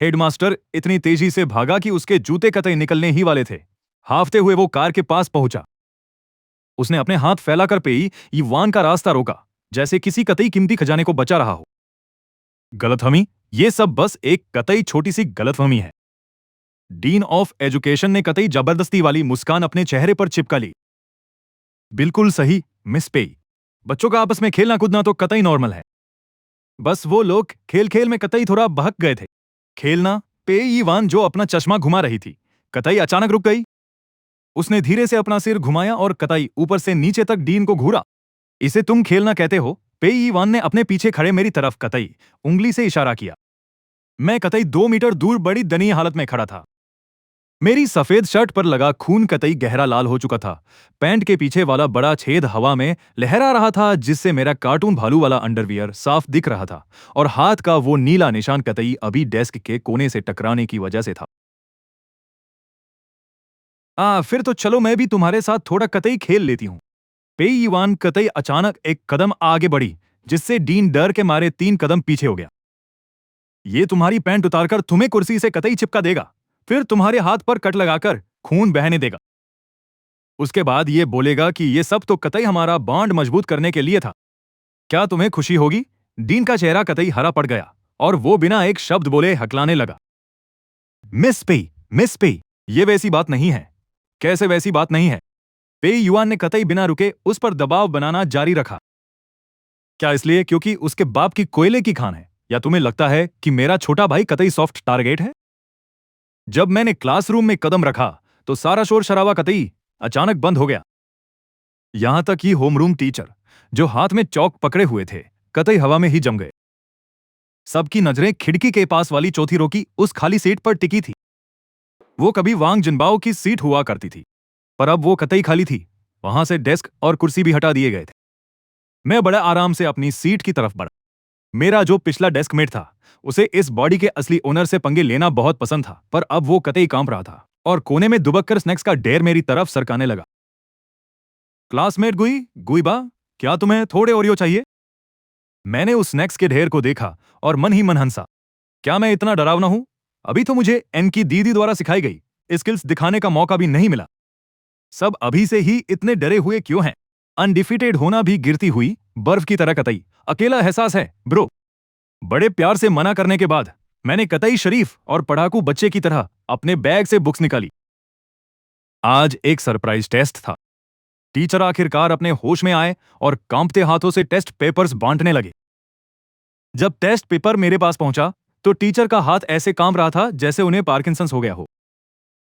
Headmaster इतनी तेजी से भागा कि उसके जूते कतई निकलने ही वाले थे। हाफते हुए वो कार के पास पहुंचा। उसने अपने हाथ फैलाकर पेई इवान का रास्ता रोका, जैसे किसी कतई कीमती खजाने को बचा रहा हो। गलतफहमी, ये सब बस एक कतई छोटी सी गलतफहमी है। डीन ऑफ एजुकेशन ने कतई जबरदस्ती वाली मुस्कान अपने चेहरे पर चिपका ली। बिल्कुल सही, मिस पेई। बच्चों का आपस में खेलना कूदना तो कतई नॉर्मल है। बस वो लोग खेल खेल में कतई थोड़ा बहक गए थे। खेलना। पेई इवान जो अपना चश्मा घुमा रही थी, कतई अचानक रुक गई। उसने धीरे से अपना सिर घुमाया और कतई ऊपर से नीचे तक डीन को घूरा। इसे तुम खेलना कहते हो? पेई इवान ने अपने पीछे खड़े मेरी तरफ कतई उंगली से इशारा किया। मैं कतई 2 मीटर दूर बड़ी दयनीय हालत में खड़ा था। मेरी सफेद शर्ट पर लगा खून कतई गहरा लाल हो चुका था। पैंट के पीछे वाला बड़ा छेद हवा में लहरा रहा था, जिससे मेरा कार्टून भालू वाला अंडरवियर साफ दिख रहा था। और हाथ का वो नीला निशान कतई अभी डेस्क के कोने से टकराने की वजह से था। फिर तो चलो मैं भी तुम्हारे साथ थोड़ा कतई खेल लेती हूं। पेई इवान कतई अचानक एक कदम आगे बढ़ी, जिससे डीन डर के मारे 3 कदम पीछे हो गया। ये तुम्हारी पैंट उतारकर तुम्हें कुर्सी से कतई चिपका देगा, फिर तुम्हारे हाथ पर कट लगाकर खून बहने देगा। उसके बाद ये बोलेगा कि ये सब तो कतई हमारा बॉन्ड मजबूत करने के लिए था। क्या तुम्हें खुशी होगी? डीन का चेहरा कतई हरा पड़ गया और वो बिना एक शब्द बोले हकलाने लगा। मिस पेई, ये वैसी बात नहीं है। कैसे वैसी बात नहीं है? पेई युआन ने कतई बिना रुके उस पर दबाव बनाना जारी रखा। क्या इसलिए क्योंकि उसके बाप की कोयले की खान है, या तुम्हें लगता है कि मेरा छोटा भाई कतई सॉफ्ट टारगेट है? जब मैंने क्लासरूम में कदम रखा तो सारा शोर शराबा कतई अचानक बंद हो गया। यहां तक कि होमरूम टीचर, जो हाथ में चौक पकड़े हुए थे, कतई हवा में ही जम गए। सबकी नजरें खिड़की के पास वाली चौथी रो की उस खाली सीट पर टिकी थी। वो कभी वांग जिनबाओ की सीट हुआ करती थी, पर अब वो कतई खाली थी। वहां से डेस्क और कुर्सी भी हटा दिए गए थे। मैं बड़ा आराम से अपनी सीट की तरफ बढ़ा। मेरा जो पिछला डेस्कमेट था, उसे इस बॉडी के असली ओनर से पंगे लेना बहुत पसंद था, पर अब वो कतई कांप रहा था और कोने में दुबक कर स्नैक्स का ढेर मेरी तरफ सरकाने लगा। क्लासमेट गुईबा, क्या तुम्हें थोड़े ओरियो चाहिए? मैंने उस स्नैक्स के ढेर को देखा और मन ही मन हंसा। क्या मैं इतना डरावना हूं? अभी तो मुझे एन की दीदी द्वारा सिखाई गई स्किल्स दिखाने का मौका भी नहीं मिला। सब अभी से ही इतने डरे हुए क्यों हैं? अनडिफिटेड होना भी गिरती हुई बर्फ की तरह कतई अकेला एहसास है ब्रो। बड़े प्यार से मना करने के बाद मैंने कतई शरीफ और पढ़ाकू बच्चे की तरह अपने बैग से बुक्स निकाली। आज एक सरप्राइज टेस्ट था। टीचर आखिरकार अपने होश में आए और कांपते हाथों से टेस्ट पेपर्स बांटने लगे। जब टेस्ट पेपर मेरे पास पहुंचा तो टीचर का हाथ ऐसे कांप रहा था जैसे उन्हें पार्किंसंस हो गया हो।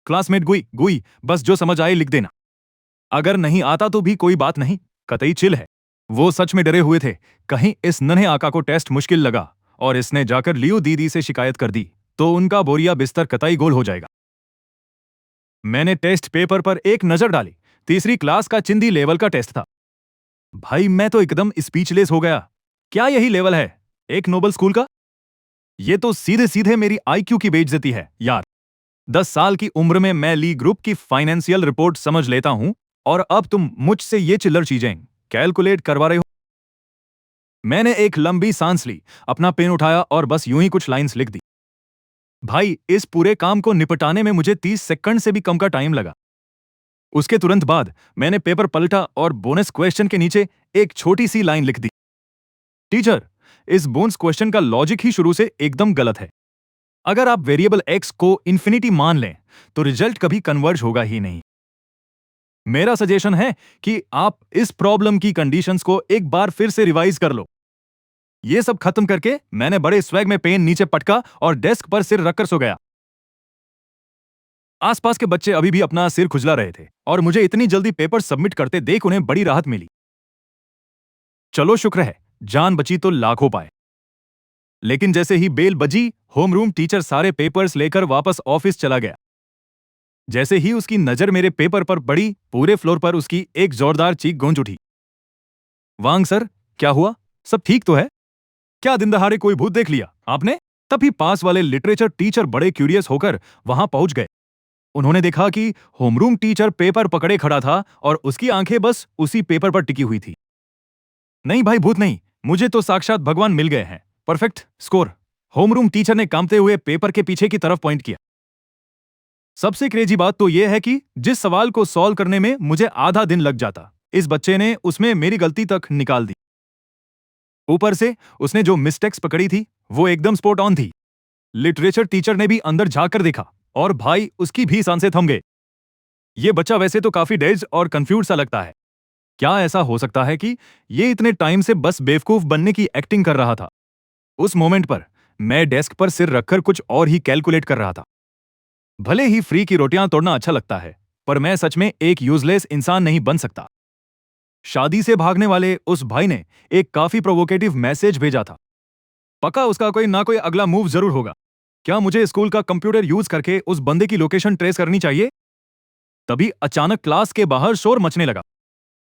क्लासमेट गुई, बस जो समझ आए लिख देना। अगर नहीं आता तो भी कोई बात नहीं, कतई चिल है। वो सच में डरे हुए थे, कहीं इस नन्हे आका को टेस्ट मुश्किल लगा और इसने जाकर लियो दीदी से शिकायत कर दी तो उनका बोरिया बिस्तर कतई गोल हो जाएगा। मैंने टेस्ट पेपर पर एक नजर डाली। तीसरी क्लास का चिंदी लेवल का टेस्ट था। भाई मैं तो एकदम स्पीचलेस हो गया। क्या यही लेवल है एक नोबल स्कूल का? ये तो सीधे सीधे मेरी आईक्यू की बेइज्जती है यार। 10 साल की उम्र में मैं ली ग्रुप की फाइनेंशियल रिपोर्ट समझ लेता हूं और अब तुम मुझसे ये चिल्लर चीजें कैलकुलेट करवा रहे हो। मैंने एक लंबी सांस ली, अपना पेन उठाया और बस यूं ही कुछ लाइंस लिख दी। भाई इस पूरे काम को निपटाने में मुझे 30 सेकंड से भी कम का टाइम लगा। उसके तुरंत बाद मैंने पेपर पलटा और बोनस क्वेश्चन के नीचे एक छोटी सी लाइन लिख दी। टीचर, इस बोनस क्वेश्चन का लॉजिक ही शुरू से एकदम गलत है। अगर आप वेरिएबल एक्स को इन्फिनिटी मान लें तो रिजल्ट कभी कन्वर्ज होगा ही नहीं। मेरा सजेशन है कि आप इस प्रॉब्लम की कंडीशंस को एक बार फिर से रिवाइज कर लो। ये सब खत्म करके मैंने बड़े स्वैग में पेन नीचे पटका और डेस्क पर सिर रखकर सो गया। आसपास के बच्चे अभी भी अपना सिर खुजला रहे थे और मुझे इतनी जल्दी पेपर सबमिट करते देख उन्हें बड़ी राहत मिली। चलो शुक्र है, जान बची तो लाखों पाए। लेकिन जैसे ही बेल बजी, होमरूम टीचर सारे पेपर्स लेकर वापस ऑफिस चला गया। जैसे ही उसकी नजर मेरे पेपर पर पड़ी, पूरे फ्लोर पर उसकी एक जोरदार चीख गूंज उठी। वांग सर, क्या हुआ? सब ठीक तो है? क्या दिन दहाड़े कोई भूत देख लिया आपने? तभी पास वाले लिटरेचर टीचर बड़े क्यूरियस होकर वहां पहुंच गए। उन्होंने देखा कि होमरूम टीचर पेपर पकड़े खड़ा था और उसकी आंखें बस उसी पेपर पर टिकी हुई थी। नहीं भाई, भूत नहीं, मुझे तो साक्षात भगवान मिल गए हैं। Perfect score. होमरूम टीचर ने कांपते हुए पेपर के पीछे की तरफ पॉइंट किया। सबसे क्रेजी बात तो यह है कि जिस सवाल को सॉल्व करने में मुझे आधा दिन लग जाता, इस बच्चे ने उसमें मेरी गलती तक निकाल दी। ऊपर से उसने जो मिस्टेक्स पकड़ी थी वो एकदम स्पॉट ऑन थी। लिटरेचर टीचर ने भी अंदर झांक कर देखा और भाई उसकी भी सांसें थम गए। ये बच्चा वैसे तो काफी डेज्ड और कंफ्यूज सा लगता है। क्या ऐसा हो सकता है कि ये इतने टाइम से बस बेवकूफ बनने की एक्टिंग कर रहा था? उस मोमेंट पर मैं डेस्क पर सिर रखकर कुछ और ही कैलकुलेट कर रहा था। भले ही फ्री की रोटियां तोड़ना अच्छा लगता है, पर मैं सच में एक यूजलेस इंसान नहीं बन सकता। शादी से भागने वाले उस भाई ने एक काफी प्रोवोकेटिव मैसेज भेजा था। पक्का उसका कोई ना कोई अगला मूव जरूर होगा। क्या मुझे स्कूल का कंप्यूटर यूज करके उस बंदे की लोकेशन ट्रेस करनी चाहिए? तभी अचानक क्लास के बाहर शोर मचने लगा।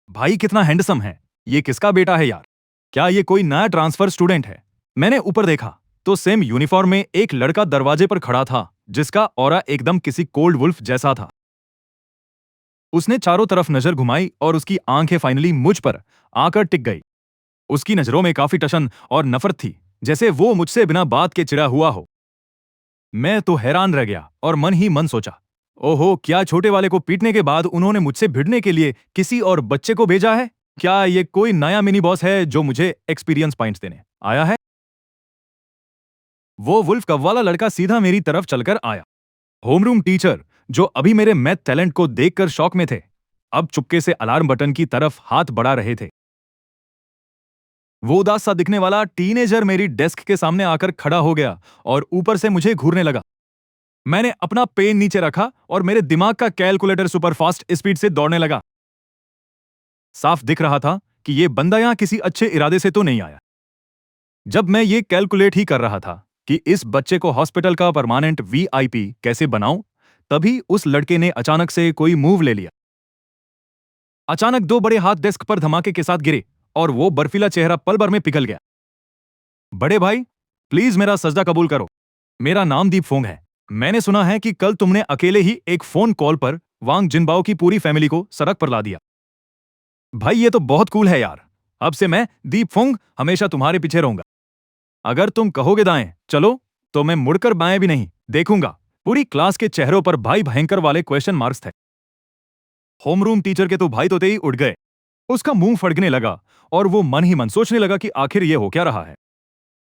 भाई कितना हैंडसम है, ये किसका बेटा है यार? क्या ये कोई नया ट्रांसफर स्टूडेंट है? मैंने ऊपर देखा तो सेम यूनिफॉर्म में एक लड़का दरवाजे पर खड़ा था, जिसका ऑरा एकदम किसी कोल्ड वुल्फ जैसा था। उसने चारों तरफ नजर घुमाई और उसकी आंखें फाइनली मुझ पर आकर टिक गई। उसकी नजरों में काफी टशन और नफरत थी, जैसे वो मुझसे बिना बात के चिढ़ा हुआ हो। मैं तो हैरान रह गया और मन ही मन सोचा, ओहो, क्या छोटे वाले को पीटने के बाद उन्होंने मुझसे भिड़ने के लिए किसी और बच्चे को भेजा है? क्या ये कोई नया मिनी बॉस है जो मुझे एक्सपीरियंस पॉइंट्स देने आया है? वो वुल्फ कप वाला लड़का सीधा मेरी तरफ चलकर आया। होमरूम टीचर, जो अभी मेरे मैथ टैलेंट को देखकर शॉक में थे, अब चुपके से अलार्म बटन की तरफ हाथ बढ़ा रहे थे। वो उदास सा दिखने वाला टीनेजर मेरी डेस्क के सामने आकर खड़ा हो गया और ऊपर से मुझे घूरने लगा। मैंने अपना पेन नीचे रखा और मेरे दिमाग का कैलकुलेटर सुपरफास्ट स्पीड से दौड़ने लगा। साफ दिख रहा था कि ये बंदा यहां किसी अच्छे इरादे से तो नहीं आया। जब मैं ये कैलकुलेट ही कर रहा था कि इस बच्चे को हॉस्पिटल का परमानेंट वीआईपी कैसे बनाऊं, तभी उस लड़के ने अचानक से कोई मूव ले लिया। अचानक दो बड़े हाथ डेस्क पर धमाके के साथ गिरे और वो बर्फीला चेहरा पल भर में पिघल गया। बड़े भाई, प्लीज मेरा सजदा कबूल करो। मेरा नाम दीप फोंग है। मैंने सुना है कि कल तुमने अकेले ही एक फोन कॉल पर वांग जिनबाओ की पूरी फैमिली को सड़क पर ला दिया। भाई ये तो बहुत कूल है यार। अब से मैं दीप फोंग हमेशा तुम्हारे पीछे रहूंगा। अगर तुम कहोगे दाएं चलो, तो मैं मुड़कर बाएं भी नहीं देखूंगा। पूरी क्लास के चेहरों पर भाई भयंकर वाले क्वेश्चन मार्क्स थे। होमरूम टीचर के तो भाई तोते ही उठ गए। उसका मुंह फड़कने लगा और वो मन ही मन सोचने लगा कि आखिर ये हो क्या रहा है।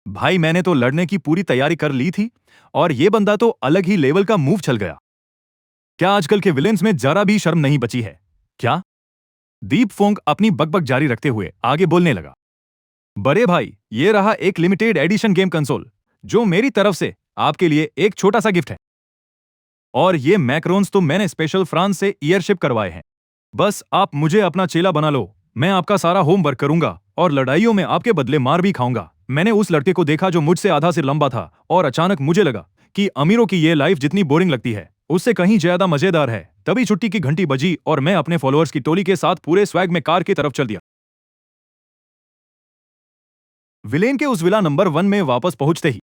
भाई मैंने तो लड़ने की पूरी तैयारी कर ली थी और ये बंदा तो अलग ही लेवल का मूव चल गया। क्या आजकल के विलेंस में जरा भी शर्म नहीं बची है क्या? दीप फोंग अपनी बकबक जारी रखते हुए आगे बोलने लगा। बड़े भाई, ये रहा एक लिमिटेड एडिशन गेम कंसोल, जो मेरी तरफ से आपके लिए एक छोटा सा गिफ्ट है। और ये मैक्रोन्स तो मैंने स्पेशल फ्रांस से ईयरशिप करवाए हैं। बस आप मुझे अपना चेला बना लो, मैं आपका सारा होमवर्क करूंगा और लड़ाइयों में आपके बदले मार भी खाऊंगा। मैंने उस लड़के को देखा जो मुझसे आधा सिर लंबा था और अचानक मुझे लगा कि अमीरों की ये लाइफ जितनी बोरिंग लगती है, उससे कहीं ज्यादा मजेदार है। तभी छुट्टी की घंटी बजी और मैं अपने फॉलोअर्स की टोली के साथ पूरे स्वैग में कार की तरफ चल दिया। विलेन के उस विला नंबर 1 में वापस पहुंचते ही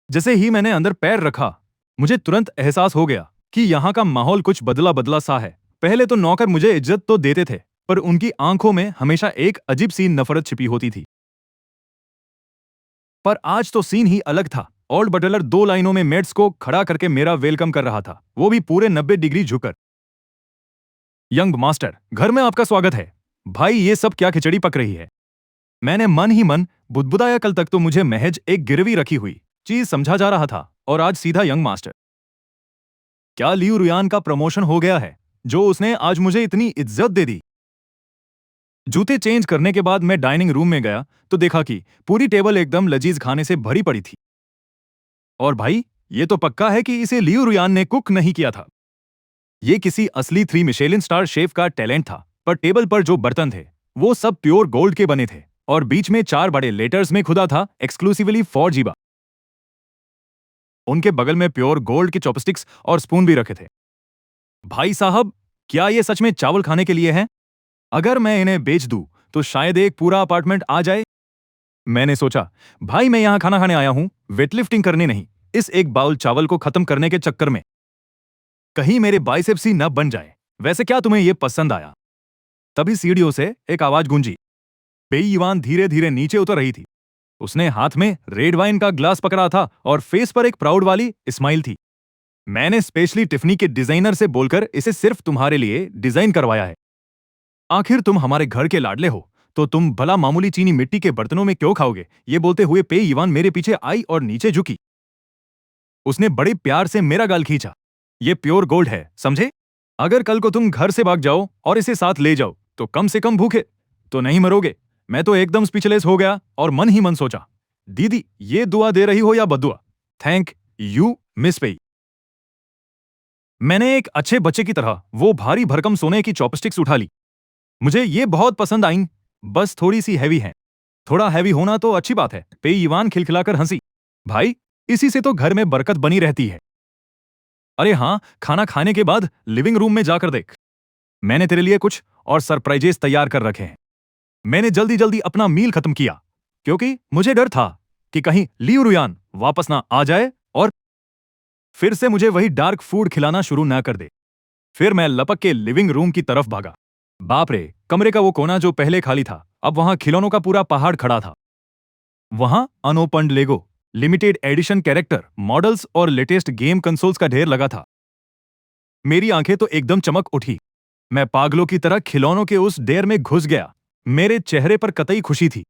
जैसे ही मैंने अंदर पैर रखा, मुझे तुरंत एहसास हो गया कि यहाँ का माहौल कुछ बदला बदला सा है। पहले तो नौकर मुझे इज्जत तो देते थे, पर उनकी आंखों में हमेशा एक अजीब सी नफरत छिपी होती थी। पर आज तो सीन ही अलग था। ओल्ड बटलर 2 लाइनों में मेट्स को खड़ा करके मेरा वेलकम कर रहा था, वो भी पूरे 90 डिग्री झुककर। यंग मास्टर, घर में आपका स्वागत है। भाई ये सब क्या खिचड़ी पक रही है? मैंने मन ही मन बुदबुदाया। कल तक तो मुझे महज एक गिरवी रखी हुई चीज समझा जा रहा था और आज सीधा यंग मास्टर। क्या लियू रुयान का प्रमोशन हो गया है जो उसने आज मुझे इतनी इज्जत दे दी? जूते चेंज करने के बाद मैं डाइनिंग रूम में गया तो देखा कि पूरी टेबल एकदम लजीज खाने से भरी पड़ी थी। और भाई, ये तो पक्का है कि इसे लियू रुयान ने कुक नहीं किया था। ये किसी असली 3 मिशेलिन स्टार शेफ का टैलेंट था। पर टेबल पर जो बर्तन थे वो सब प्योर गोल्ड के बने थे और बीच में 4 बड़े लेटर्स में खुदा था एक्सक्लूसिवली फॉर जीबा। उनके बगल में प्योर गोल्ड के चॉपस्टिक्स और स्पून भी रखे थे। भाई साहब, क्या ये सच में चावल खाने के लिए है? अगर मैं इन्हें बेच दूं तो शायद एक पूरा अपार्टमेंट आ जाए। मैंने सोचा, भाई मैं यहां खाना खाने आया हूं, वेटलिफ्टिंग करने नहीं। इस एक बाउल चावल को खत्म करने के चक्कर में कहीं मेरे बाइसेप्स ही न बन जाए। वैसे क्या तुम्हें यह पसंद आया? तभी सीढ़ियों से एक आवाज गूंजी। पेई युआन धीरे धीरे नीचे उतर रही थी। उसने हाथ में रेड वाइन का ग्लास पकड़ा था और फेस पर एक प्राउड वाली स्माइल थी। मैंने स्पेशली टिफनी के डिजाइनर से बोलकर इसे सिर्फ तुम्हारे लिए डिजाइन करवाया है। आखिर तुम हमारे घर के लाडले हो, तो तुम भला मामूली चीनी मिट्टी के बर्तनों में क्यों खाओगे? ये बोलते हुए पे युवान मेरे पीछे आई और नीचे झुकी। उसने बड़े प्यार से मेरा गाल खींचा। ये प्योर गोल्ड है, समझे? अगर कल को तुम घर से भाग जाओ और इसे साथ ले जाओ तो कम से कम भूखे तो नहीं मरोगे। मैं तो एकदम स्पीचलेस हो गया और मन ही मन सोचा, दीदी ये दुआ दे रही हो या बद्दुआ? थैंक यू मिस पेई। मैंने एक अच्छे बच्चे की तरह वो भारी भरकम सोने की चॉपस्टिक्स उठा ली। मुझे ये बहुत पसंद आईं, बस थोड़ी सी हैवी हैं। थोड़ा हैवी होना तो अच्छी बात है। पे ईवान खिलखिलाकर हंसी। भाई, इसी से तो घर में बरकत बनी रहती है। अरे हाँ, खाना खाने के बाद लिविंग रूम में जाकर देख, मैंने तेरे लिए कुछ और सरप्राइजेस तैयार कर रखे हैं। मैंने जल्दी जल्दी अपना मील खत्म किया क्योंकि मुझे डर था कि कहीं लियू रुयान वापस ना आ जाए और फिर से मुझे वही डार्क फूड खिलाना शुरू ना कर दे। फिर मैं लपक के लिविंग रूम की तरफ भागा। बाप रे, कमरे का वो कोना जो पहले खाली था, अब वहां खिलौनों का पूरा पहाड़ खड़ा था। वहां अनओपन्ड लेगो, लिमिटेड एडिशन कैरेक्टर, मॉडल्स और लेटेस्ट गेम कंसोल्स का ढेर लगा था। मेरी आंखें तो एकदम चमक उठी। मैं पागलों की तरह खिलौनों के उस ढेर में घुस गया। मेरे चेहरे पर कतई खुशी थी।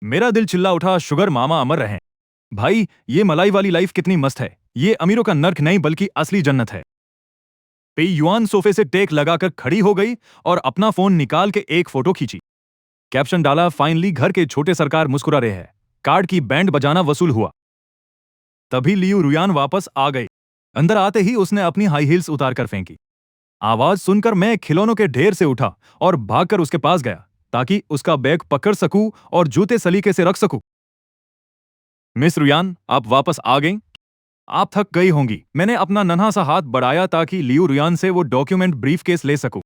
मेरा दिल चिल्ला उठा, शुगर मामा अमर रहें। भाई, ये मलाई वाली लाइफ कितनी मस्त है। ये अमीरों का नर्क नहीं बल्कि असली जन्नत है। पे युआन सोफे से टेक लगाकर खड़ी हो गई और अपना फोन निकाल के एक फोटो खींची। कैप्शन डाला, फाइनली घर के छोटे सरकार मुस्कुरा रहे हैं। कार्ड की बैंड बजाना वसूल हुआ। तभी लियू रुयान वापस आ गई। अंदर आते ही उसने अपनी हाई हील्स उतारकर फेंकी। आवाज सुनकर मैं खिलौनों के ढेर से उठा और भागकर उसके पास गया ताकि उसका बैग पकड़ सकूं और जूते सलीके से रख सकूं। मिस रुयान, आप वापस आ गईं? आप थक गई होंगी। मैंने अपना नन्हा सा हाथ बढ़ाया ताकि लियू रुयान से वो डॉक्यूमेंट ब्रीफकेस ले सकूं।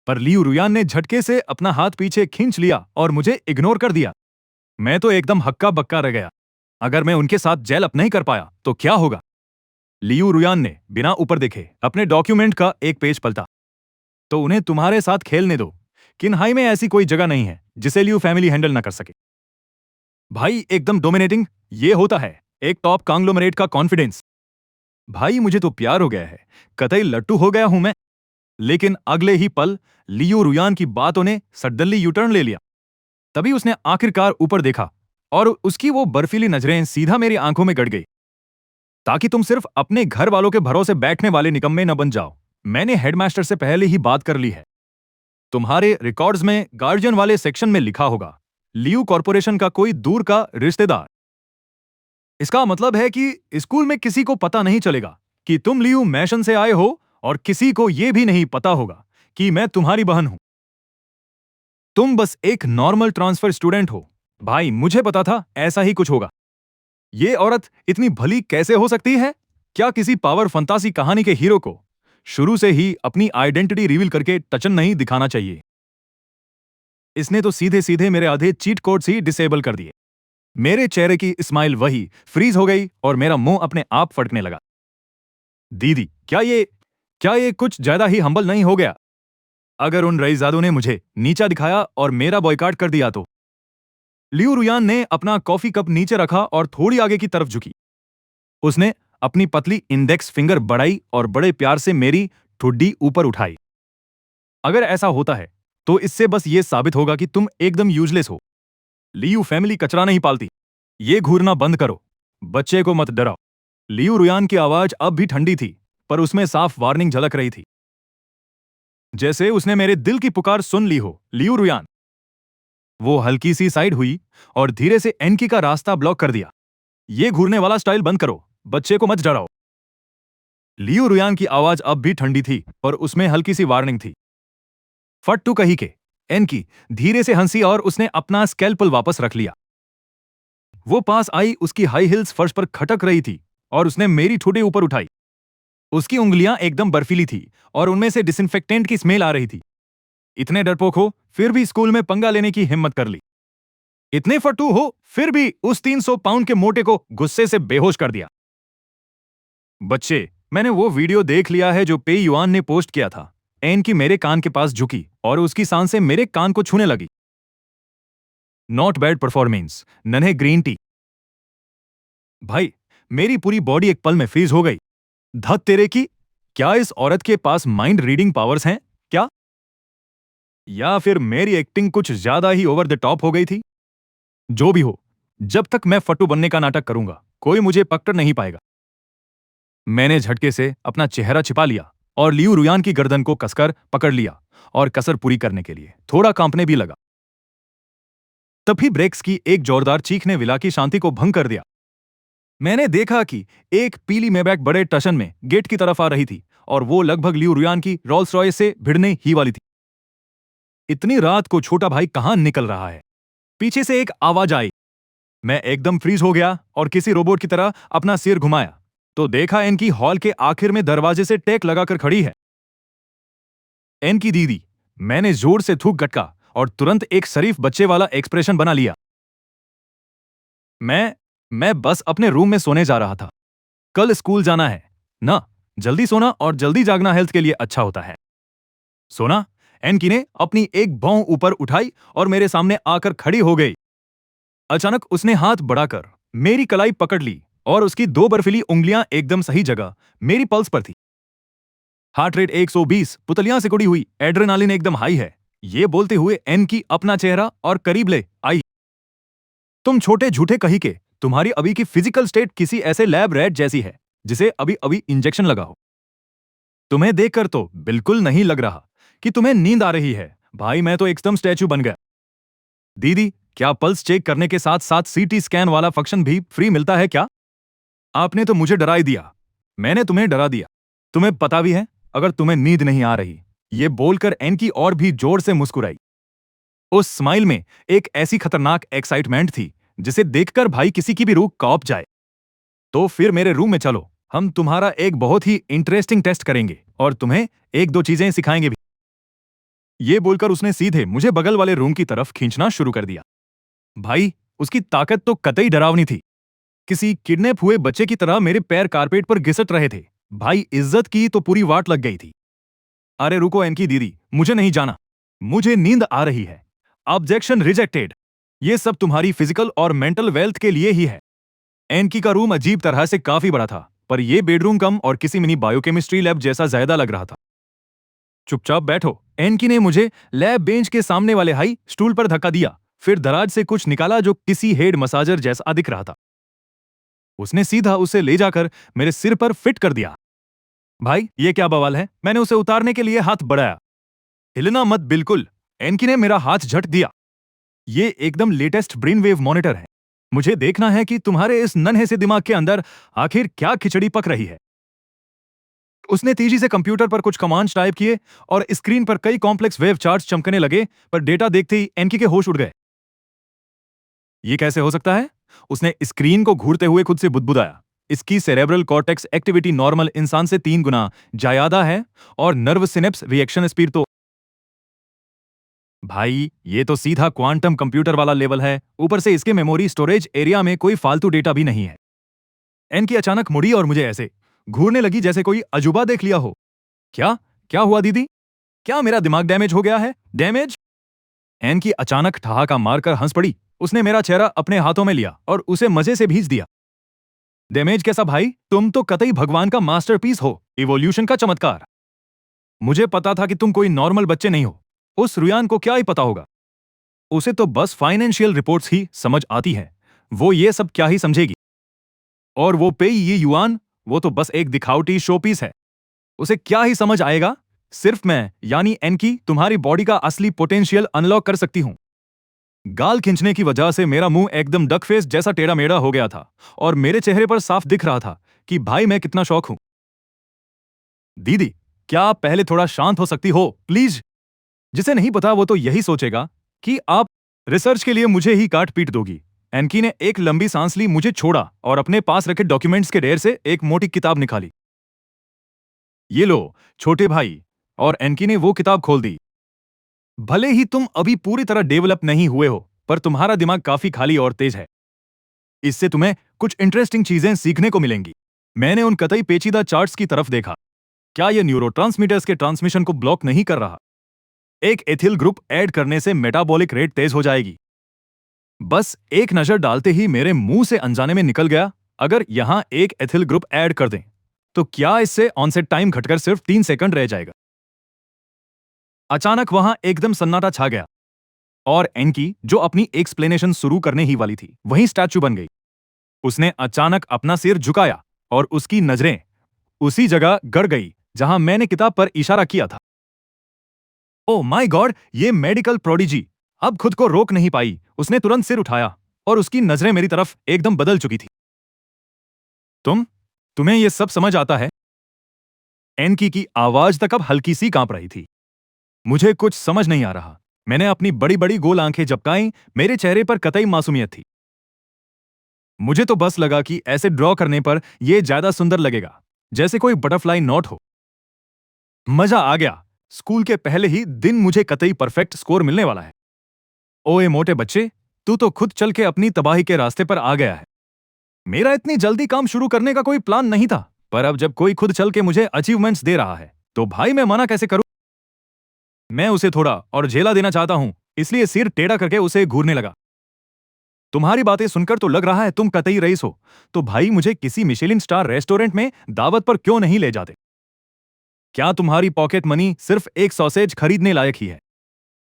पर लियू रुयान ने झटके से अपना हाथ पीछे खींच लिया और मुझे इग्नोर कर दिया। मैं तो एकदम हक्का बक्का रह गया। अगर मैं उनके साथ जेल अप नहीं कर पाया तो क्या होगा? लियू रुयान ने बिना ऊपर देखे अपने डॉक्यूमेंट का एक पेज पलटा। तो उन्हें तुम्हारे साथ खेलने दो। किन्हाई में ऐसी कोई जगह नहीं है जिसे लियू फैमिली हैंडल न कर सके। भाई, एकदम डोमिनेटिंग। ये होता है एक टॉप कांग्लोमरेट का कॉन्फिडेंस। भाई, मुझे तो प्यार हो गया है। कतई लट्टू हो गया हूं मैं। लेकिन अगले ही पल लियू रुयान की बातों ने सडनली यूटर्न ले लिया। तभी उसने आखिरकार ऊपर देखा और उसकी वो बर्फीली नजरें सीधा मेरी आंखों में गड़ गई। ताकि तुम सिर्फ अपने घर वालों के भरोसे बैठने वाले निकम्मे न बन जाओ, मैंने हेडमास्टर से पहले ही बात कर ली है। तुम्हारे रिकॉर्ड्स में गार्जियन वाले सेक्शन में लिखा होगा, लियू कॉर्पोरेशन का कोई दूर का रिश्तेदार। इसका मतलब है कि स्कूल में किसी को पता नहीं चलेगा कि तुम लियू मैशन से आए हो और किसी को यह भी नहीं पता होगा कि मैं तुम्हारी बहन हूं। तुम बस एक नॉर्मल ट्रांसफर स्टूडेंट हो। भाई, मुझे पता था ऐसा ही कुछ होगा। ये औरत इतनी भली कैसे हो सकती है? क्या किसी पावर फंतासी कहानी के हीरो को शुरू से ही अपनी आइडेंटिटी रिवील करके टचन नहीं दिखाना चाहिए? इसने तो सीधे सीधे मेरे आधे चीट कोड्स ही डिसेबल कर दिए। मेरे चेहरे की स्माइल वही फ्रीज हो गई और मेरा मुंह अपने आप फटने लगा। दीदी, क्या ये कुछ ज्यादा ही हम्बल नहीं हो गया? अगर उन रईजादों ने मुझे नीचा दिखाया और मेरा बॉयकॉट कर दिया तो? लियू रुयान ने अपना कॉफी कप नीचे रखा और थोड़ी आगे की तरफ झुकी। उसने अपनी पतली इंडेक्स फिंगर बढ़ाई और बड़े प्यार से मेरी ठुड्डी ऊपर उठाई। अगर ऐसा होता है तो इससे बस ये साबित होगा कि तुम एकदम यूजलेस हो। लियू फैमिली कचरा नहीं पालती। ये घूरना बंद करो। बच्चे को मत डराओ। लियू रुयान की आवाज अब भी ठंडी थी, पर उसमें साफ वार्निंग झलक रही थी। जैसे उसने मेरे दिल की पुकार सुन ली हो। लियू रुयान। वो हल्की सी साइड हुई और धीरे से एनकी का रास्ता ब्लॉक कर दिया। ये घूरने वाला स्टाइल बंद करो। बच्चे को मत डराओ। लियू रुयान की आवाज अब भी ठंडी थी और उसमें हल्की सी वार्निंग थी। फट्टू कही के एनकी धीरे से हंसी और उसने अपना स्कैल्पल वापस रख लिया। वो पास आई, उसकी हाई हील्स फर्श पर खटक रही थी और उसने मेरी ठुड्डी ऊपर उठाई। उसकी उंगलियां एकदम बर्फीली थी और उनमें से डिसइंफेक्टेंट की स्मेल आ रही थी। इतने डरपोक हो फिर भी स्कूल में पंगा लेने की हिम्मत कर ली। इतने फट्टू हो फिर भी उस 300 पाउंड के मोटे को गुस्से से बेहोश कर दिया। बच्चे, मैंने वो वीडियो देख लिया है जो पे युआन ने पोस्ट किया था। एन की मेरे कान के पास झुकी और उसकी सांसें मेरे कान को छूने लगी। नॉट बैड परफॉर्मेंस, नन्हे ग्रीन टी। भाई, मेरी पूरी बॉडी एक पल में फ्रीज हो गई। धत तेरे की, क्या इस औरत के पास माइंड रीडिंग पावर्स हैं क्या? या फिर मेरी एक्टिंग कुछ ज्यादा ही ओवर द टॉप हो गई थी? जो भी हो, जब तक मैं फट्टू बनने का नाटक करूंगा, कोई मुझे पकड़ नहीं पाएगा। मैंने झटके से अपना चेहरा छिपा लिया और लियू रुयान की गर्दन को कसकर पकड़ लिया और कसर पूरी करने के लिए थोड़ा कांपने भी लगा। तभी ब्रेक्स की एक जोरदार चीख ने विला की शांति को भंग कर दिया। मैंने देखा कि एक पीली मेबैक बड़े टशन में गेट की तरफ आ रही थी और वो लगभग लियू रुयान की रोल्स रॉयस से भिड़ने ही वाली थी। इतनी रात को छोटा भाई कहां निकल रहा है? पीछे से एक आवाज आई। मैं एकदम फ्रीज हो गया और किसी रोबोट की तरह अपना सिर घुमाया तो देखा एन की हॉल के आखिर में दरवाजे से टेक लगाकर खड़ी है। एन की दीदी। मैंने जोर से थूक गटका और तुरंत एक शरीफ बच्चे वाला एक्सप्रेशन बना लिया। मैं बस अपने रूम में सोने जा रहा था। कल स्कूल जाना है ना। जल्दी सोना और जल्दी जागना हेल्थ के लिए अच्छा होता है। सोना। एनकी ने अपनी एक भौं ऊपर उठाई और मेरे सामने आकर खड़ी हो गई। अचानक उसने हाथ बढ़ाकर मेरी कलाई पकड़ ली और उसकी दो बर्फीली उंगलियां एकदम सही जगह मेरी पल्स पर थी। हार्ट रेट 120, पुतलियां सिकुड़ी हुई, एड्रेनालिन एकदम हाई है। ये बोलते हुए एन की अपना चेहरा और करीब ले आई। तुम छोटे झूठे कही के, तुम्हारी अभी की फिजिकल स्टेट किसी ऐसे लैब रैट जैसी है जिसे अभी अभी इंजेक्शन लगा हो। तुम्हें देखकर तो बिल्कुल नहीं लग रहा कि तुम्हें नींद आ रही है। भाई, मैं तो एकदम स्टैचू बन गया। दीदी, क्या पल्स चेक करने के साथ साथ सीटी स्कैन वाला फंक्शन भी फ्री मिलता है क्या? आपने तो मुझे डरा ही दिया। मैंने तुम्हें डरा दिया। तुम्हें पता भी है अगर तुम्हें नींद नहीं आ रही। ये बोलकर एन की और भी जोर से मुस्कुराई। उस स्माइल में एक ऐसी खतरनाक एक्साइटमेंट थी जिसे देखकर भाई किसी की भी रूह कांप जाए। तो फिर मेरे रूम में चलो, हम तुम्हारा एक बहुत ही इंटरेस्टिंग टेस्ट करेंगे और तुम्हें एक दो चीजें सिखाएंगे भी। ये बोलकर उसने सीधे मुझे बगल वाले रूम की तरफ खींचना शुरू कर दिया। भाई, उसकी ताकत तो कतई डरावनी थी। किसी किडनैप हुए बच्चे की तरह मेरे पैर कारपेट पर घिसट रहे थे। भाई, इज्जत की तो पूरी वाट लग गई थी। अरे रुको एनकी दीदी, मुझे नहीं जाना। मुझे नींद आ रही है। Objection rejected. ये सब तुम्हारी फिजिकल और मेंटल वेल्थ के लिए ही है। एनकी का रूम अजीब तरह से काफी बड़ा था, पर यह बेडरूम कम और किसी मिनी बायोकेमिस्ट्री लैब जैसा ज्यादा लग रहा था। चुपचाप बैठो। एनकी ने मुझे लैब बेंच के सामने वाले हाई स्टूल पर धक्का दिया, फिर दराज से कुछ निकाला जो किसी हेड मसाजर जैसा दिख रहा था। उसने सीधा उसे ले जाकर मेरे सिर पर फिट कर दिया। भाई, ये क्या बवाल है? मैंने उसे उतारने के लिए हाथ बढ़ाया। हिलना मत बिल्कुल। एनकी ने मेरा हाथ झट दिया। ये एकदम लेटेस्ट ब्रेन वेव मॉनिटर है। मुझे देखना है कि तुम्हारे इस नन्हे से दिमाग के अंदर आखिर क्या खिचड़ी पक रही है। उसने तेजी से कंप्यूटर पर कुछ कमांड्स टाइप किए और स्क्रीन पर कई कॉम्प्लेक्स वेव चार्ट्स चमकने लगे, पर डेटा देखते ही एनकी के होश उड़ गए। ये कैसे हो सकता है? उसने स्क्रीन को घूरते हुए खुद से बुदबुदाया। इसकी सेरेब्रल कॉर्टेक्स एक्टिविटी नॉर्मल इंसान से 3 गुना ज्यादा है और नर्व सिनेप्स रिएक्शन स्पीड तो। भाई, ये तो सीधा क्वांटम कंप्यूटर वाला लेवल है। ऊपर से इसके मेमोरी स्टोरेज एरिया में कोई फालतू डेटा भी नहीं है। एनकी अचानक मुड़ी और मुझे ऐसे घूरने लगी जैसे कोई अजूबा देख लिया हो। क्या क्या हुआ दीदी? क्या मेरा दिमाग डैमेज हो गया है? डैमेज? एनकी अचानक ठहाका मारकर हंस पड़ी। उसने मेरा चेहरा अपने हाथों में लिया और उसे मजे से भींच दिया। डैमेज कैसा भाई? तुम तो कतई भगवान का मास्टरपीस हो, इवोल्यूशन का चमत्कार। मुझे पता था कि तुम कोई नॉर्मल बच्चे नहीं हो। उस रुयान को क्या ही पता होगा? उसे तो बस फाइनेंशियल रिपोर्ट्स ही समझ आती है। वो ये सब क्या ही समझेगी? और वो पेई ये युआन, वो तो बस एक दिखावटी शोपीस है। उसे क्या ही समझ आएगा? सिर्फ मैं यानी एनकी तुम्हारी बॉडी का असली पोटेंशियल अनलॉक कर सकती हूं। गाल खींचने की वजह से मेरा मुंह एकदम डक फेस जैसा टेढ़ा मेढ़ा हो गया था और मेरे चेहरे पर साफ दिख रहा था कि भाई मैं कितना शौक हूं। दीदी, क्या आप पहले थोड़ा शांत हो सकती हो प्लीज? जिसे नहीं पता वो तो यही सोचेगा कि आप रिसर्च के लिए मुझे ही काट पीट दोगी। एनकी ने एक लंबी सांस ली, मुझे छोड़ा और अपने पास रखे डॉक्यूमेंट्स के ढेर से एक मोटी किताब निकाली। ये लो छोटे भाई। और एनकी ने वो किताब खोल दी। भले ही तुम अभी पूरी तरह डेवलप नहीं हुए हो, पर तुम्हारा दिमाग काफी खाली और तेज है। इससे तुम्हें कुछ इंटरेस्टिंग चीजें सीखने को मिलेंगी। मैंने उन कतई पेचीदा चार्ट्स की तरफ देखा। क्या ये न्यूरोट्रांसमीटर्स के ट्रांसमिशन को ब्लॉक नहीं कर रहा? एक एथिल ग्रुप ऐड करने से मेटाबॉलिक रेट तेज हो जाएगी। बस एक नजर डालते ही मेरे मुंह से अनजाने में निकल गया, अगर यहां एक एथिल ग्रुप ऐड कर दें तो क्या इससे ऑनसेट टाइम घटकर सिर्फ 3 सेकंड रह जाएगा। अचानक वहां एकदम सन्नाटा छा गया और एनकी, जो अपनी एक्सप्लेनेशन शुरू करने ही वाली थी, वहीं स्टैचू बन गई। उसने अचानक अपना सिर झुकाया और उसकी नजरें उसी जगह गड़ गई जहां मैंने किताब पर इशारा किया था। ओह माय गॉड, ये मेडिकल प्रोडिजी अब खुद को रोक नहीं पाई। उसने तुरंत सिर उठाया और उसकी नजरें मेरी तरफ एकदम बदल चुकी थी। तुम्हें ये सब समझ आता है? एनकी की आवाज तक अब हल्की सी कांप रही थी। मुझे कुछ समझ नहीं आ रहा। मैंने अपनी बड़ी बड़ी गोल आंखें झपकाई, मेरे चेहरे पर कतई मासूमियत थी। मुझे तो बस लगा कि ऐसे ड्रॉ करने पर यह ज्यादा सुंदर लगेगा, जैसे कोई बटरफ्लाई नोट हो। मजा आ गया। स्कूल के पहले ही दिन मुझे कतई परफेक्ट स्कोर मिलने वाला है। ओए मोटे बच्चे, तू तो खुद चल के अपनी तबाही के रास्ते पर आ गया है। मेरा इतनी जल्दी काम शुरू करने का कोई प्लान नहीं था, पर अब जब कोई खुद चल के मुझे अचीवमेंट्स दे रहा है तो भाई मैं मना कैसे करूं। मैं उसे थोड़ा और झेला देना चाहता हूं, इसलिए सिर टेढ़ा करके उसे घूरने लगा। तुम्हारी बातें सुनकर तो लग रहा है तुम कतई रईस हो, तो भाई मुझे किसी मिशेलिन स्टार रेस्टोरेंट में दावत पर क्यों नहीं ले जाते? क्या तुम्हारी पॉकेट मनी सिर्फ एक सॉसेज खरीदने लायक ही है?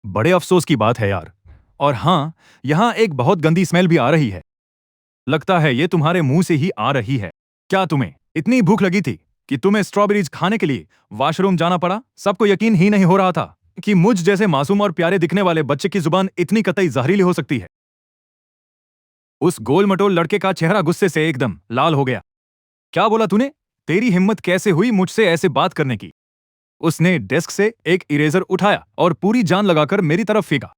बड़े अफसोस की बात है यार। और हाँ, यहां एक बहुत गंदी स्मेल भी आ रही है। लगता है ये तुम्हारे मुंह से ही आ रही है। क्या तुम्हें इतनी भूख लगी थी कि तुम्हें स्ट्रॉबेरीज खाने के लिए वॉशरूम जाना पड़ा? सबको यकीन ही नहीं हो रहा था कि मुझ जैसे मासूम और प्यारे दिखने वाले बच्चे की जुबान इतनी कतई जहरीली हो सकती है। उस गोल मटोल लड़के का चेहरा गुस्से से एकदम लाल हो गया। क्या बोला तूने? तेरी हिम्मत कैसे हुई मुझसे ऐसे बात करने की? उसने डेस्क से एक इरेजर उठाया और पूरी जान लगाकर मेरी तरफ फेंका।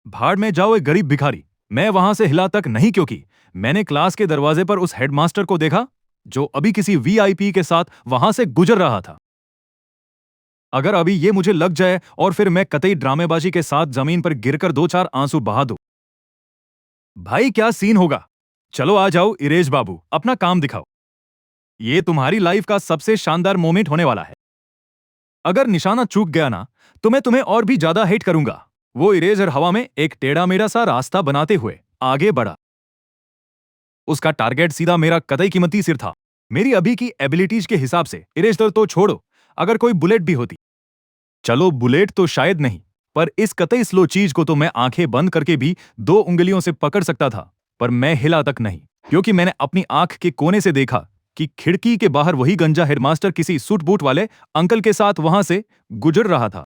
भाड़ में जाओ ए गरीब भिखारी। मैं वहां से हिला तक नहीं, क्योंकि मैंने क्लास के दरवाजे पर उस हेडमास्टर को देखा जो अभी किसी वीआईपी के साथ वहां से गुजर रहा था। अगर अभी ये मुझे लग जाए और फिर मैं कतई ड्रामेबाजी के साथ जमीन पर गिरकर 2-4 आंसू बहा दूं, भाई क्या सीन होगा। चलो आ जाओ इरेज बाबू, अपना काम दिखाओ। ये तुम्हारी लाइफ का सबसे शानदार मोमेंट होने वाला है। अगर निशाना चूक गया ना, तो मैं तुम्हें और भी ज्यादा हेट करूंगा। वो इरेजर हवा में एक टेढ़ा मेढ़ा सा रास्ता बनाते हुए आगे बढ़ा। उसका टारगेट सीधा मेरा कतई कीमती सिर था। मेरी अभी की एबिलिटीज के हिसाब से इरेजर तो छोड़ो, अगर कोई बुलेट भी होती। चलो बुलेट तो शायद नहीं, पर इस कतई स्लो चीज को तो मैं आंखें बंद करके भी 2 उंगलियों से पकड़ सकता था। पर मैं हिला तक नहीं, क्योंकि मैंने अपनी आंख के कोने से देखा कि खिड़की के बाहर वही गंजा हेडमास्टर किसी सूट बूट वाले अंकल के साथ वहां से गुजर रहा था।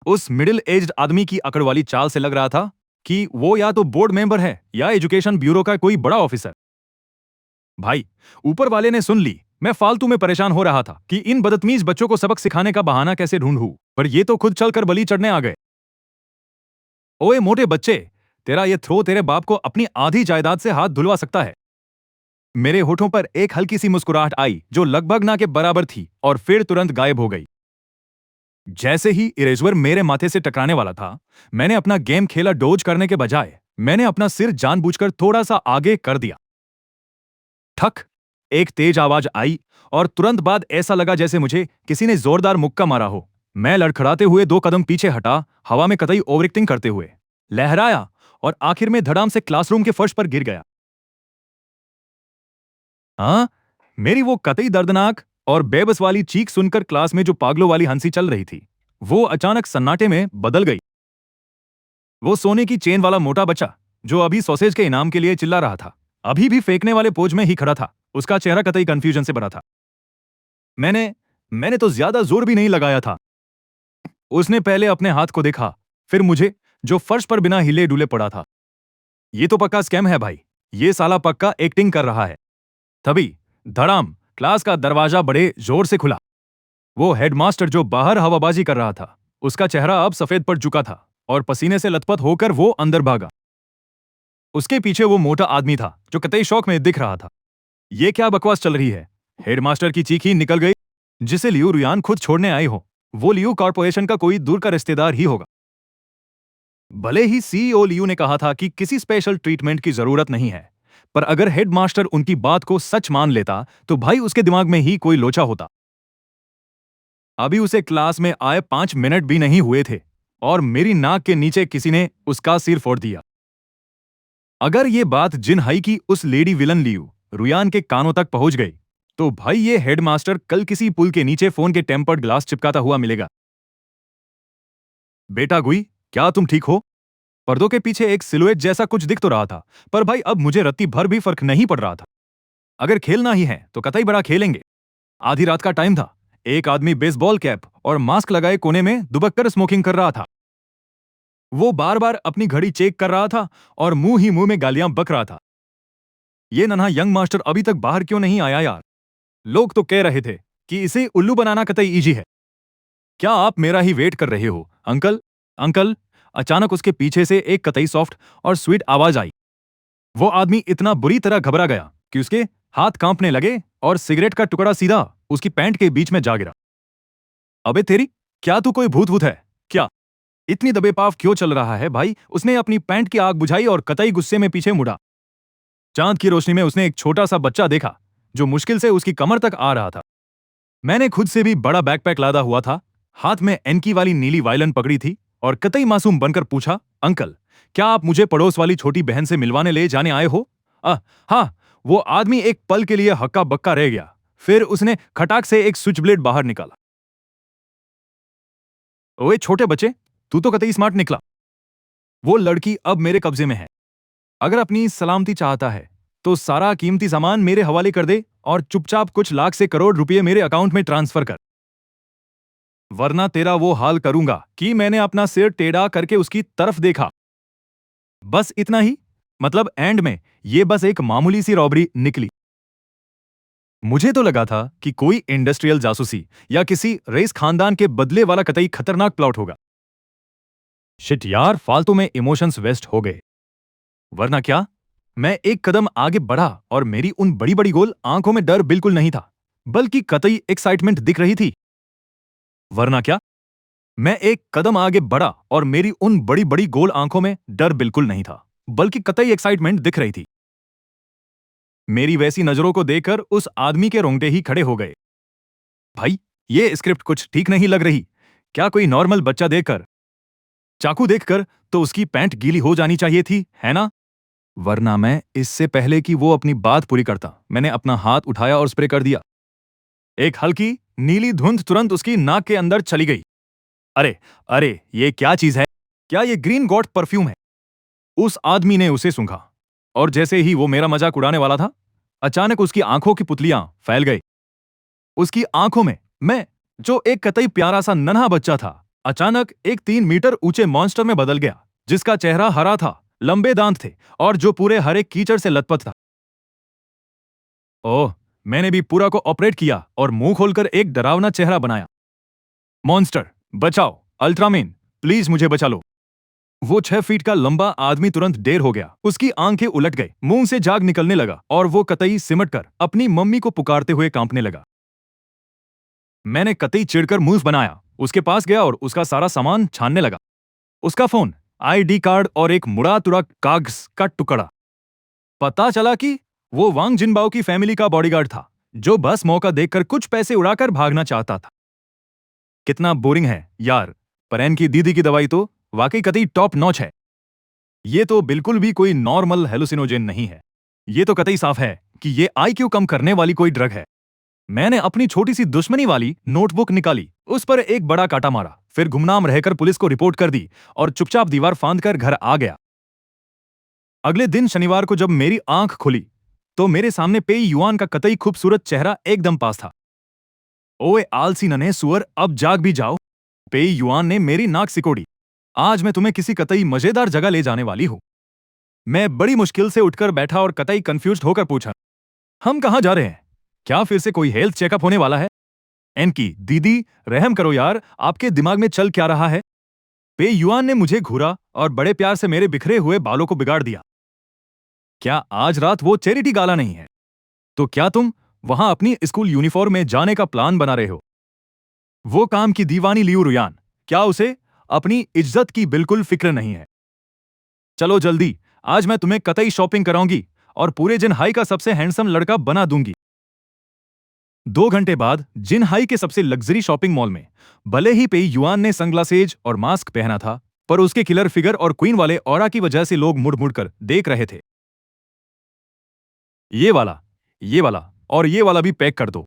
उस मिडिल एज्ड आदमी की अकड़ वाली चाल से लग रहा था कि वो या तो बोर्ड मेंबर है या एजुकेशन ब्यूरो का कोई बड़ा ऑफिसर। भाई, ऊपर वाले ने सुन ली। मैं फालतू में परेशान हो रहा था कि इन बदतमीज बच्चों को सबक सिखाने का बहाना कैसे ढूंढूं, पर ये तो खुद चलकर बलि चढ़ने आ गए। ओए मोटे बच्चे, तेरा ये थ्रो तेरे बाप को अपनी आधी जायदाद से हाथ धुलवा सकता है। मेरे होठों पर एक हल्की सी मुस्कुराहट आई जो लगभग ना के बराबर थी और फिर तुरंत गायब हो गई। जैसे ही इरेजर मेरे माथे से टकराने वाला था, मैंने अपना गेम खेला डोज करने के बजाय मैंने अपना सिर जानबूझकर थोड़ा सा आगे कर दिया। ठक, एक तेज आवाज आई और तुरंत बाद ऐसा लगा जैसे मुझे किसी ने जोरदार मुक्का मारा हो। मैं लड़खड़ाते हुए 2 कदम पीछे हटा, हवा में कतई ओवरएक्टिंग करते हुए लहराया और आखिर में धड़ाम से क्लासरूम के फर्श पर गिर गया। हाँ, मेरी वो कतई दर्दनाक और बेबस वाली चीख सुनकर क्लास में जो पागलों वाली हंसी चल रही थी, वो अचानक सन्नाटे में बदल गई। वो सोने की चेन वाला मोटा बच्चा जो अभी सॉसेज के इनाम के लिए चिल्ला रहा था, अभी भी फेंकने वाले पोज में ही खड़ा था। उसका चेहरा कतई कंफ्यूजन से भरा था। मैंने मैंने तो ज्यादा जोर भी नहीं लगाया था। उसने पहले अपने हाथ को देखा, फिर मुझे, जो फर्श पर बिना हिले डुले पड़ा था। ये तो पक्का स्कैम है भाई, ये साला पक्का एक्टिंग कर रहा है। तभी धड़ाम क्लास का दरवाजा बड़े जोर से खुला। वो हेडमास्टर जो बाहर हवाबाजी कर रहा था, उसका चेहरा अब सफेद पड़ चुका था और पसीने से लथपथ होकर वो अंदर भागा। उसके पीछे वो मोटा आदमी था जो कतई शौक में दिख रहा था। ये क्या बकवास चल रही है? हेडमास्टर की चीख ही निकल गई। जिसे लियू रुयान खुद छोड़ने आई हो, वो लियू कॉर्पोरेशन का कोई दूर का रिश्तेदार ही होगा। भले ही सीईओ लियू ने कहा था कि किसी स्पेशल ट्रीटमेंट की जरूरत नहीं है, पर अगर हेडमास्टर उनकी बात को सच मान लेता तो भाई उसके दिमाग में ही कोई लोचा होता। अभी उसे क्लास में आए 5 मिनट भी नहीं हुए थे। और मेरी नाक के नीचे किसी ने उसका सिर फोड़ दिया। अगर ये बात जिन हाई की उस लेडी विलन लियू रुयान के कानों तक पहुंच गई तो भाई ये हेडमास्टर कल किसी पुल के नीचे फोन के टेम्पर्ड ग्लास चिपकाता हुआ मिलेगा। बेटा गुई, क्या तुम ठीक हो? पर्दों के पीछे एक सिलुएट जैसा कुछ दिख तो रहा था, पर भाई अब मुझे रत्ती भर भी फर्क नहीं पड़ रहा था। अगर खेलना ही है तो कतई बड़ा खेलेंगे। आधी रात का टाइम था। एक आदमी बेसबॉल कैप और मास्क लगाए कोने में दुबक कर स्मोकिंग कर रहा था। वो बार बार अपनी घड़ी चेक कर रहा था और मुंह ही मुंह में गालियां बक रहा था। ये नन्हा यंग मास्टर अभी तक बाहर क्यों नहीं आया यार? लोग तो कह रहे थे कि इसे उल्लू बनाना कतई इजी है। क्या आप मेरा ही वेट कर रहे हो अंकल? अंकल! अचानक उसके पीछे से एक कतई सॉफ्ट और स्वीट आवाज आई। वो आदमी इतना बुरी तरह घबरा गया कि उसके हाथ कांपने लगे और सिगरेट का टुकड़ा सीधा उसकी पैंट के बीच में जा गिरा। अबे तेरी, क्या तू कोई भूत भूत है क्या? इतनी दबे पाव क्यों चल रहा है भाई? उसने अपनी पैंट की आग बुझाई और कतई गुस्से में पीछे मुड़ा। चांद की रोशनी में उसने एक छोटा सा बच्चा देखा जो मुश्किल से उसकी कमर तक आ रहा था। मैंने खुद से भी बड़ा बैकपैक लादा हुआ था, हाथ में एनकी वाली नीली वायलन पकड़ी थी और कतई मासूम बनकर पूछा, अंकल, क्या आप मुझे पड़ोस वाली छोटी बहन से मिलवाने ले जाने आए हो? हाँ। वो आदमी एक पल के लिए हक्का बक्का रह गया, फिर उसने खटाक से एक स्विच ब्लेड बाहर निकाला। ओए छोटे बच्चे, तू तो कतई स्मार्ट निकला। वो लड़की अब मेरे कब्जे में है। अगर अपनी सलामती चाहता है तो सारा कीमती सामान मेरे हवाले कर दे और चुपचाप कुछ लाख से करोड़ रुपए मेरे अकाउंट में ट्रांसफर कर, वरना तेरा वो हाल करूंगा कि मैंने अपना सिर टेढ़ा करके उसकी तरफ देखा। बस इतना ही। मतलब एंड में ये बस एक मामूली सी रॉबरी निकली। मुझे तो लगा था कि कोई इंडस्ट्रियल जासूसी या किसी रेस खानदान के बदले वाला कतई खतरनाक प्लॉट होगा। शिट यार, फालतू में इमोशंस वेस्ट हो गए। वरना क्या, मैं एक कदम आगे बढ़ा और मेरी उन बड़ी बड़ी गोल आंखों में डर बिल्कुल नहीं था, बल्कि कतई एक्साइटमेंट दिख रही थी। वरना क्या, मैं एक कदम आगे बढ़ा और मेरी उन बड़ी बड़ी गोल आंखों में डर बिल्कुल नहीं था, बल्कि कतई एक्साइटमेंट दिख रही थी। मेरी वैसी नजरों को देखकर उस आदमी के रोंगटे ही खड़े हो गए। भाई, ये स्क्रिप्ट कुछ ठीक नहीं लग रही। क्या कोई नॉर्मल बच्चा देखकर, चाकू देखकर तो उसकी पैंट गीली हो जानी चाहिए थी, है ना? वरना मैं इससे पहले कि वो अपनी बात पूरी करता, मैंने अपना हाथ उठाया और स्प्रे कर दिया। एक हल्की नीली धुंध तुरंत उसकी नाक के अंदर चली गई। अरे अरे, ये क्या चीज है? क्या ये ग्रीन गॉड परफ्यूम है? उस आदमी ने उसे सूंघा और जैसे ही वो मेरा मजाक उड़ाने वाला था, अचानक उसकी आंखों की पुतलियां फैल गई। उसकी आंखों में मैं, जो एक कतई प्यारा सा नन्हा बच्चा था, अचानक एक 3 मीटर ऊंचे मॉन्स्टर में बदल गया, जिसका चेहरा हरा था, लंबे दांत थे और जो पूरे हरे कीचड़ से लथपथ था। ओह, मैंने भी पूरा को ऑपरेट किया और मुंह खोलकर एक डरावना चेहरा बनाया। मॉन्स्टर, बचाओ! अल्ट्रामैन, प्लीज मुझे बचा लो! वो 6 फीट का लंबा आदमी तुरंत ढेर हो गया। उसकी आंखें उलट गई, मुंह से झाग निकलने लगा और वो कतई सिमट कर अपनी मम्मी को पुकारते हुए कांपने लगा। मैंने कतई चिढ़कर मुंह बनाया, उसके पास गया और उसका सारा सामान छानने लगा। उसका फोन, आईडी कार्ड और एक मुड़ा तुड़ा कागज का टुकड़ा। पता चला कि वो वांग जिनबाओ की फैमिली का बॉडीगार्ड था, जो बस मौका देखकर कुछ पैसे उड़ाकर भागना चाहता था। कितना बोरिंग है यार, पर एन की दीदी की दवाई तो वाकई कतई टॉप नॉच है। ये तो बिल्कुल भी कोई नॉर्मल हेलुसिनोजेन नहीं है। ये तो कतई साफ है कि ये आईक्यू कम करने वाली कोई ड्रग है। मैंने अपनी छोटी सी दुश्मनी वाली नोटबुक निकाली, उस पर एक बड़ा काटा मारा, फिर गुमनाम रहकर पुलिस को रिपोर्ट कर दी और चुपचाप दीवार फांदकर घर आ गया। अगले दिन शनिवार को जब मेरी आंख खुली तो मेरे सामने पेई युआन का कतई खूबसूरत चेहरा एकदम पास था। ओए आलसी नन्हे सुअर, अब जाग भी जाओ। पेई युआन ने मेरी नाक सिकोड़ी। आज मैं तुम्हें किसी कतई मजेदार जगह ले जाने वाली हूं। मैं बड़ी मुश्किल से उठकर बैठा और कतई कंफ्यूज्ड होकर पूछा, हम कहां जा रहे हैं? क्या फिर से कोई हेल्थ चेकअप होने वाला है? एनकी दीदी, रहम करो यार, आपके दिमाग में चल क्या रहा है? पे युआन ने मुझे घूरा और बड़े प्यार से मेरे बिखरे हुए बालों को बिगाड़ दिया। क्या आज रात वो चैरिटी गाला नहीं है? तो क्या तुम वहां अपनी स्कूल यूनिफॉर्म में जाने का प्लान बना रहे हो? वो काम की दीवानी लियू रुयान, क्या उसे अपनी इज्जत की बिल्कुल फिक्र नहीं है? चलो जल्दी, आज मैं तुम्हें कतई शॉपिंग कराऊंगी और पूरे जिन हाई का सबसे हैंडसम लड़का बना दूंगी। 2 घंटे बाद जिनहाई के सबसे लग्जरी शॉपिंग मॉल में भले ही पेई युआन ने सनग्लासेज और मास्क पहना था, पर उसके किलर फिगर और क्वीन वाले ऑरा की वजह से लोग मुड़ मुड़ कर देख रहे थे। ये वाला और ये वाला भी पैक कर दो।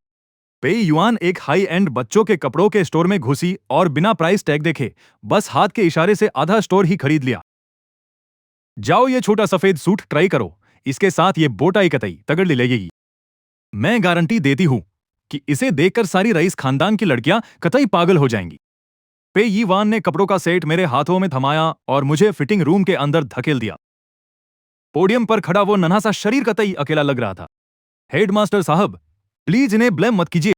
पेई युआन एक हाई एंड बच्चों के कपड़ों के स्टोर में घुसी और बिना प्राइस टैग देखे बस हाथ के इशारे से आधा स्टोर ही खरीद लिया। जाओ, ये छोटा सफेद सूट ट्राई करो, इसके साथ ये बोटाई कतई तगड़ी लगेगी। मैं गारंटी देती हूं कि इसे देखकर सारी रईस खानदान की लड़कियां कतई पागल हो जाएंगी। पेई युआन ने कपड़ों का सेट मेरे हाथों में थमाया और मुझे फिटिंग रूम के अंदर धकेल दिया। पोडियम पर खड़ा वो नन्हा सा शरीर कतई अकेला लग रहा था। हेडमास्टर साहब, प्लीज इन्हें ब्लेम मत कीजिए।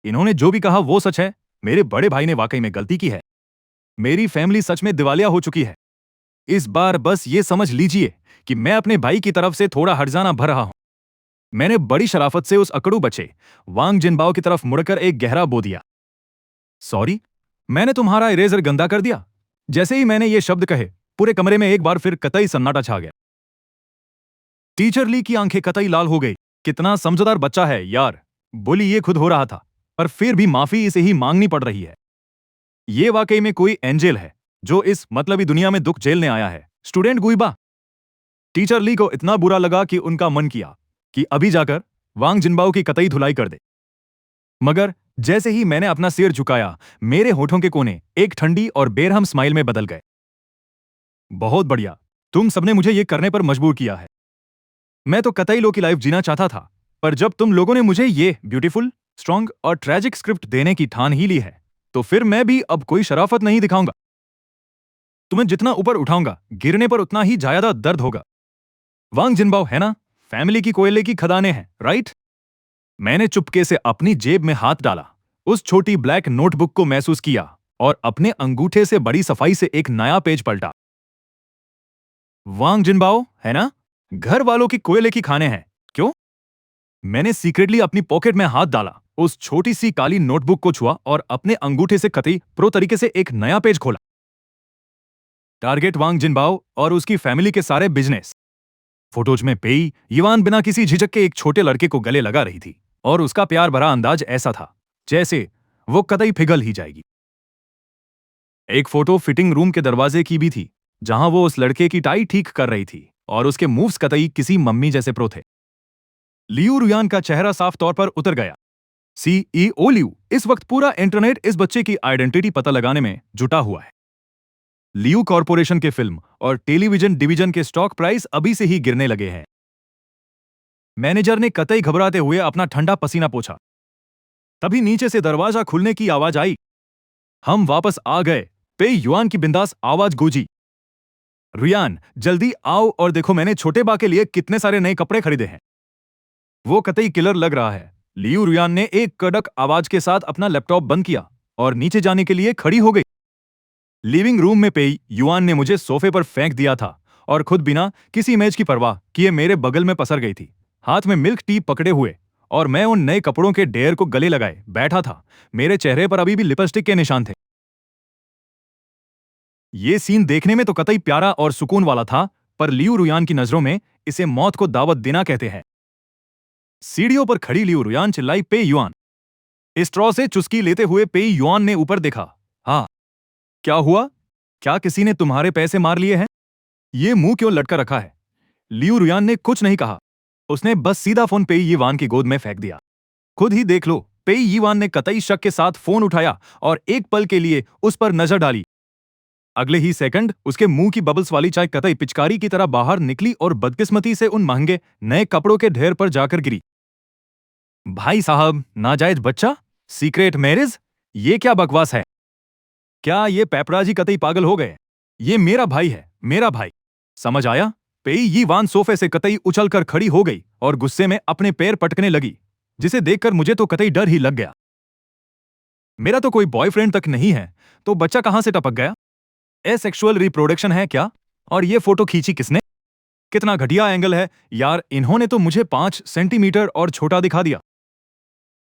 इन्होंने जो भी कहा वो सच है। मेरे बड़े भाई ने वाकई में गलती की है। मेरी फैमिली सच में दिवालिया हो चुकी है। इस बार बस ये समझ लीजिए कि मैं अपने भाई की तरफ से थोड़ा हर्जाना भर रहा हूं। मैंने बड़ी शराफत से उस अकड़ू बच्चे वांग जिनबाओ की तरफ मुड़कर एक गहरा बो दिया। सॉरी, मैंने तुम्हारा इरेजर गंदा कर दिया। जैसे ही मैंने ये शब्द कहे, पूरे कमरे में एक बार फिर कतई सन्नाटा छा गया। टीचर ली की आंखें कतई लाल हो गई। कितना समझदार बच्चा है यार। बोली ये खुद हो रहा था, पर फिर भी माफी इसे ही मांगनी पड़ रही है। ये वाकई में कोई एंजेल है जो इस मतलबी दुनिया में दुख झेलने आया है। स्टूडेंट गुइबा। टीचर ली को इतना बुरा लगा कि उनका मन किया कि अभी जाकर वांग जिनबाओ की कतई धुलाई कर दे। मगर जैसे ही मैंने अपना सिर झुकाया, मेरे होठों के कोने एक ठंडी और बेरहम स्माइल में बदल गए। बहुत बढ़िया, तुम सबने मुझे यह करने पर मजबूर किया है। मैं तो कतई लो की लाइफ जीना चाहता था, पर जब तुम लोगों ने मुझे ये ब्यूटीफुल, स्ट्रॉन्ग और ट्रेजिक स्क्रिप्ट देने की ठान ही ली है, तो फिर मैं भी अब कोई शराफत नहीं दिखाऊंगा। तुम्हें जितना ऊपर उठाऊंगा, गिरने पर उतना ही ज्यादा दर्द होगा। वांग जिनबाओ है ना, फैमिली की कोयले की खदानें हैं, राइट? मैंने चुपके से अपनी जेब में हाथ डाला, उस छोटी ब्लैक नोटबुक को महसूस किया और अपने अंगूठे से बड़ी सफाई से एक नया पेज पलटा। वांग जिनबाओ है ना, घर वालों की कोयले की खाने हैं, क्यों? मैंने सीक्रेटली अपनी पॉकेट में हाथ डाला, उस छोटी सी काली नोटबुक को छुआ और अपने अंगूठे से कतई प्रो तरीके से एक नया पेज खोला। टारगेट वांग जिनबाओ और उसकी फैमिली के सारे बिजनेस। फोटोज में पेई युआन बिना किसी झिझक के एक छोटे लड़के को गले लगा रही थी और उसका प्यार भरा अंदाज ऐसा था जैसे वो कतई पिघल ही जाएगी। एक फोटो फिटिंग रूम के दरवाजे की भी थी, जहां वो उस लड़के की टाई ठीक कर रही थी और उसके मूव्स कतई किसी मम्मी जैसे प्रो थे। लियू रुयान का चेहरा साफ तौर पर उतर गया। सीईओ लियू, इस वक्त पूरा इंटरनेट इस बच्चे की आइडेंटिटी पता लगाने में जुटा हुआ है। लियू कॉर्पोरेशन के फिल्म और टेलीविजन डिवीजन के स्टॉक प्राइस अभी से ही गिरने लगे हैं। मैनेजर ने कतई घबराते हुए अपना ठंडा पसीना पोंछा। तभी नीचे से दरवाजा खुलने की आवाज आई। हम वापस आ गए, पेई युआन की बिंदास आवाज गूंजी। रुयान, जल्दी आओ और देखो मैंने छोटे बा के लिए कितने सारे नए कपड़े खरीदे हैं। वो कतई किलर लग रहा है। लियू रुयान ने एक कड़क आवाज के साथ अपना लैपटॉप बंद किया और नीचे जाने के लिए खड़ी हो गई। लिविंग रूम में पेई युआन ने मुझे सोफे पर फेंक दिया था और खुद बिना किसी इमेज की परवाह किए मेरे बगल में पसर गई थी, हाथ में मिल्क टी पकड़े हुए, और मैं उन नए कपड़ों के ढेर को गले लगाए बैठा था। मेरे चेहरे पर अभी भी लिपस्टिक के निशान थे। ये सीन देखने में तो कतई प्यारा और सुकून वाला था, पर लियू रुयान की नजरों में इसे मौत को दावत देना कहते हैं। सीढ़ियों पर खड़ी लियू रुयान चिल्लाई, पेई युआन। स्ट्रॉ से चुस्की लेते हुए पेई युआन ने ऊपर देखा। हाँ, क्या हुआ? क्या किसी ने तुम्हारे पैसे मार लिए हैं? ये मुंह क्यों लटका रखा है? लियू रुयान ने कुछ नहीं कहा। उसने बस सीधा फोन पेई युआन की गोद में फेंक दिया। खुद ही देख लो। पेई युआन ने कतई शक के साथ फोन उठाया और एक पल के लिए उस पर नजर डाली। अगले ही सेकंड उसके मुंह की बबल्स वाली चाय कतई पिचकारी की तरह बाहर निकली और बदकिस्मती से उन महंगे नए कपड़ों के ढेर पर जाकर गिरी। भाई साहब, नाजायज बच्चा, सीक्रेट मैरिज, ये क्या बकवास है? क्या ये पेपराजी कतई पागल हो गए? ये मेरा भाई है, मेरा भाई। समझ आया? पेई युआन सोफे से कतई उछलकर खड़ी हो गई और गुस्से में अपने पैर पटकने लगी, जिसे देखकर मुझे तो कतई डर ही लग गया। मेरा तो कोई बॉयफ्रेंड तक नहीं है, तो बच्चा कहां से टपक गया? एसेक्सुअल रिप्रोडक्शन है क्या? और ये फोटो खींची किसने? कितना घटिया एंगल है यार। इन्होंने तो मुझे 5 सेंटीमीटर और छोटा दिखा दिया।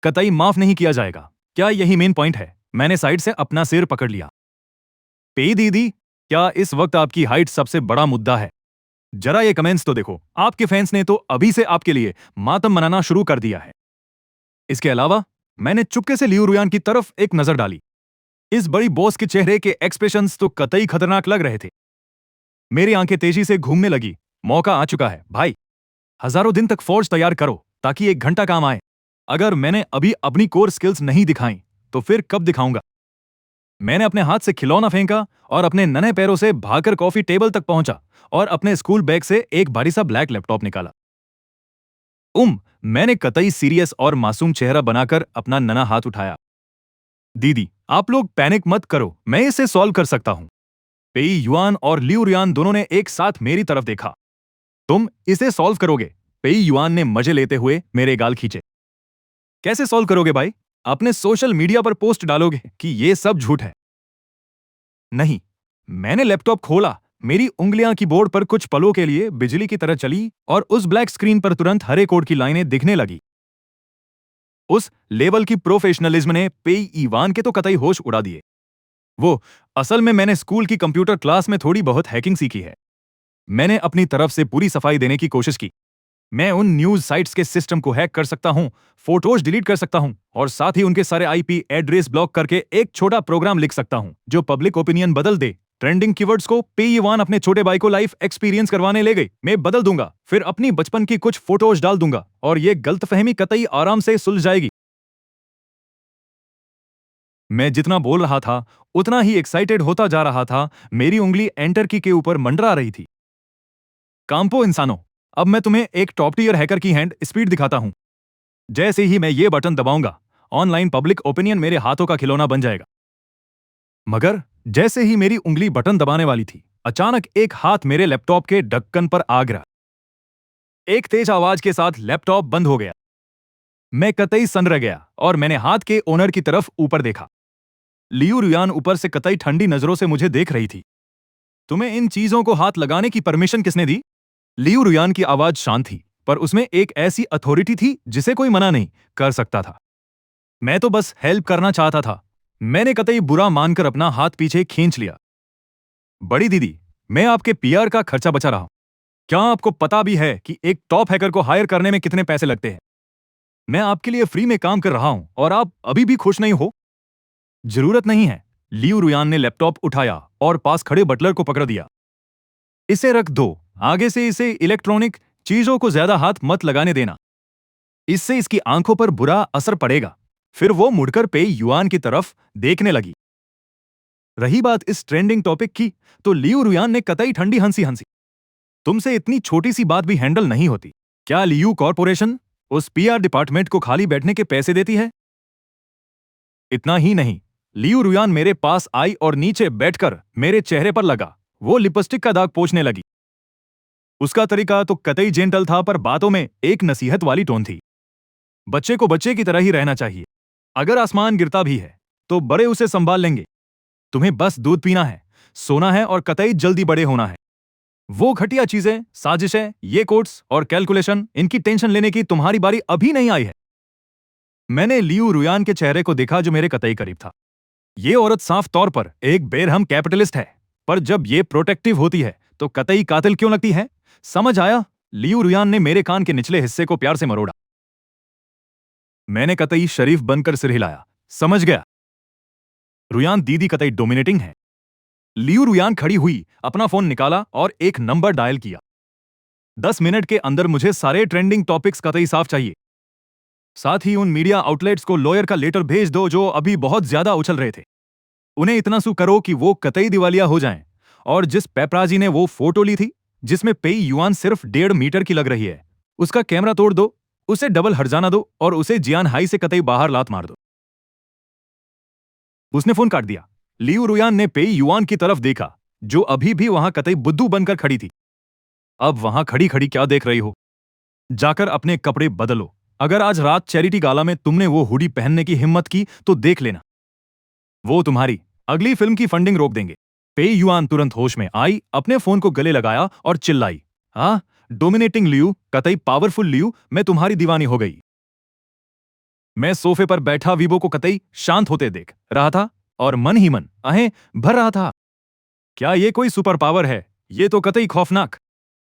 कतई माफ नहीं किया जाएगा। क्या यही मेन पॉइंट है? मैंने साइड से अपना सिर पकड़ लिया। पेई दीदी, क्या इस वक्त आपकी हाइट सबसे बड़ा मुद्दा है? जरा ये कमेंट्स तो देखो। आपके फैंस ने तो अभी से आपके लिए मातम मनाना शुरू कर दिया है। इसके अलावा मैंने चुपके से लियू रुयान की तरफ एक नजर डाली। इस बड़ी बॉस के चेहरे के एक्सप्रेशंस तो कतई खतरनाक लग रहे थे। मेरी आंखें तेजी से घूमने लगी। मौका आ चुका है भाई। हजारों दिन तक फौज तैयार करो ताकि एक घंटा काम आए। अगर मैंने अभी अपनी कोर स्किल्स नहीं दिखाई तो फिर कब दिखाऊंगा? मैंने अपने हाथ से खिलौना फेंका और अपने नन्हे पैरों से भागकर कॉफी टेबल तक पहुंचा और अपने स्कूल बैग से एक भारी सा ब्लैक लैपटॉप निकाला। मैंने कतई सीरियस और मासूम चेहरा बनाकर अपना नना हाथ उठाया। दीदी, आप लोग पैनिक मत करो, मैं इसे सॉल्व कर सकता हूं। पेई युआन और लियू रुयान दोनों ने एक साथ मेरी तरफ देखा। तुम इसे सॉल्व करोगे? पेई युआन ने मजे लेते हुए मेरे गाल खींचे। कैसे सॉल्व करोगे भाई? अपने सोशल मीडिया पर पोस्ट डालोगे कि ये सब झूठ है? नहीं। मैंने लैपटॉप खोला, मेरी उंगलियां कीबोर्ड पर कुछ पलों के लिए बिजली की तरह चली और उस ब्लैक स्क्रीन पर तुरंत हरे कोड की लाइनें दिखने लगी। उस लेवल की प्रोफेशनलिज्म ने पेई ईवान के तो कतई होश उड़ा दिए। वो असल में मैंने स्कूल की कंप्यूटर क्लास में थोड़ी बहुत हैकिंग सीखी है। मैंने अपनी तरफ से पूरी सफाई देने की कोशिश की। मैं उन न्यूज साइट्स के सिस्टम को हैक कर सकता हूं, फोटोज डिलीट कर सकता हूं और साथ ही उनके सारे आईपी एड्रेस ब्लॉक करके एक छोटा प्रोग्राम लिख सकता हूं जो पब्लिक ओपिनियन बदल दे। ट्रेंडिंग कीवर्ड्स को पेई वन अपने छोटे भाई को लाइफ एक्सपीरियंस करवाने ले गई। मैं बदल दूंगा, फिर अपनी बचपन की कुछ फोटोज डाल दूंगा और ये गलतफहमी कतई आराम से सुलझ जाएगी। मैं जितना बोल रहा था उतना ही एक्साइटेड होता जा रहा था। मेरी उंगली एंटर की के ऊपर मंडरा रही थी। काम्पो इंसानों, अब मैं तुम्हें एक टॉप टियर हैकर की हैंड स्पीड दिखाता हूं। जैसे ही मैं ये बटन दबाऊंगा, ऑनलाइन पब्लिक ओपिनियन मेरे हाथों का खिलौना बन जाएगा। मगर जैसे ही मेरी उंगली बटन दबाने वाली थी, अचानक एक हाथ मेरे लैपटॉप के ढक्कन पर आ गिरा। एक तेज आवाज के साथ लैपटॉप बंद हो गया। मैं कतई सन रह गया और मैंने हाथ के ओनर की तरफ ऊपर देखा। लियू रुयान ऊपर से कतई ठंडी नजरों से मुझे देख रही थी। तुम्हें इन चीजों को हाथ लगाने की परमिशन किसने दी? लियू रुयान की आवाज शांत थी, पर उसमें एक ऐसी अथॉरिटी थी जिसे कोई मना नहीं कर सकता था। मैं तो बस हेल्प करना चाहता था। मैंने कतई बुरा मानकर अपना हाथ पीछे खींच लिया। बड़ी दीदी, मैं आपके पीआर का खर्चा बचा रहा हूं। क्या आपको पता भी है कि एक टॉप हैकर को हायर करने में कितने पैसे लगते हैं? मैं आपके लिए फ्री में काम कर रहा हूं और आप अभी भी खुश नहीं हो? जरूरत नहीं है। लियू रुयान ने लैपटॉप उठाया और पास खड़े बटलर को पकड़ दिया। इसे रख दो। आगे से इसे इलेक्ट्रॉनिक चीजों को ज्यादा हाथ मत लगाने देना। इससे इसकी आंखों पर बुरा असर पड़ेगा। फिर वो मुड़कर पेई युआन की तरफ देखने लगी। रही बात इस ट्रेंडिंग टॉपिक की, तो लियू रुयान ने कतई ठंडी हंसी हंसी। तुमसे इतनी छोटी सी बात भी हैंडल नहीं होती क्या? लियू कॉर्पोरेशन उस पीआर डिपार्टमेंट को खाली बैठने के पैसे देती है? इतना ही नहीं, लियू रुयान मेरे पास आई और नीचे बैठकर मेरे चेहरे पर लगा वो लिपस्टिक का दाग पोंछने लगी। उसका तरीका तो कतई जेंटल था, पर बातों में एक नसीहत वाली टोन थी। बच्चे को बच्चे की तरह ही रहना चाहिए। अगर आसमान गिरता भी है तो बड़े उसे संभाल लेंगे। तुम्हें बस दूध पीना है, सोना है और कतई जल्दी बड़े होना है। वो घटिया चीजें, साजिशें, ये कोड्स और कैलकुलेशन, इनकी टेंशन लेने की तुम्हारी बारी अभी नहीं आई है। मैंने लियू रुयान के चेहरे को देखा जो मेरे कतई करीब था। ये औरत साफ तौर पर एक बेरहम कैपिटलिस्ट है, पर जब ये प्रोटेक्टिव होती है तो कतई कातिल क्यों लगती है? समझ आया? लियू रुयान ने मेरे कान के निचले हिस्से को प्यार से मरोड़ा। मैंने कतई शरीफ बनकर सिर हिलाया। समझ गया। रुयान दीदी कतई डोमिनेटिंग है। लियू रुयान खड़ी हुई, अपना फोन निकाला और एक नंबर डायल किया। 10 मिनट के अंदर मुझे सारे ट्रेंडिंग टॉपिक्स कतई साफ चाहिए। साथ ही उन मीडिया आउटलेट्स को लॉयर का लेटर भेज दो जो अभी बहुत ज्यादा उछल रहे थे। उन्हें इतना सू करो कि वो कतई दिवालिया हो जाएं। और जिस पेपराजी ने वो फोटो ली थी जिसमें पेई युआन सिर्फ 1.5 मीटर की लग रही है, उसका कैमरा तोड़ दो, उसे डबल हर्जाना दो और उसे जियान हाई से कतई बाहर लात मार दो। उसने फोन काट दिया। लियू रुयान ने पेई युआन की तरफ देखा जो अभी भी वहां कतई बुद्धू बनकर खड़ी थी। अब वहां खड़ी खड़ी क्या देख रही हो? जाकर अपने कपड़े बदलो। अगर आज रात चैरिटी गाला में तुमने वो हुडी पहनने की हिम्मत की तो देख लेना, वो तुम्हारी अगली फिल्म की फंडिंग रोक देंगे। पेई युआन तुरंत होश में आई, अपने फोन को गले लगाया और चिल्लाई, हाँ, डोमिनेटिंग लियू, कतई पावरफुल लियू, मैं तुम्हारी दीवानी हो गई। मैं सोफे पर बैठा वीबो को कतई शांत होते देख रहा था और मन ही मन आहें भर रहा था। क्या ये कोई सुपर पावर है? ये तो कतई खौफनाक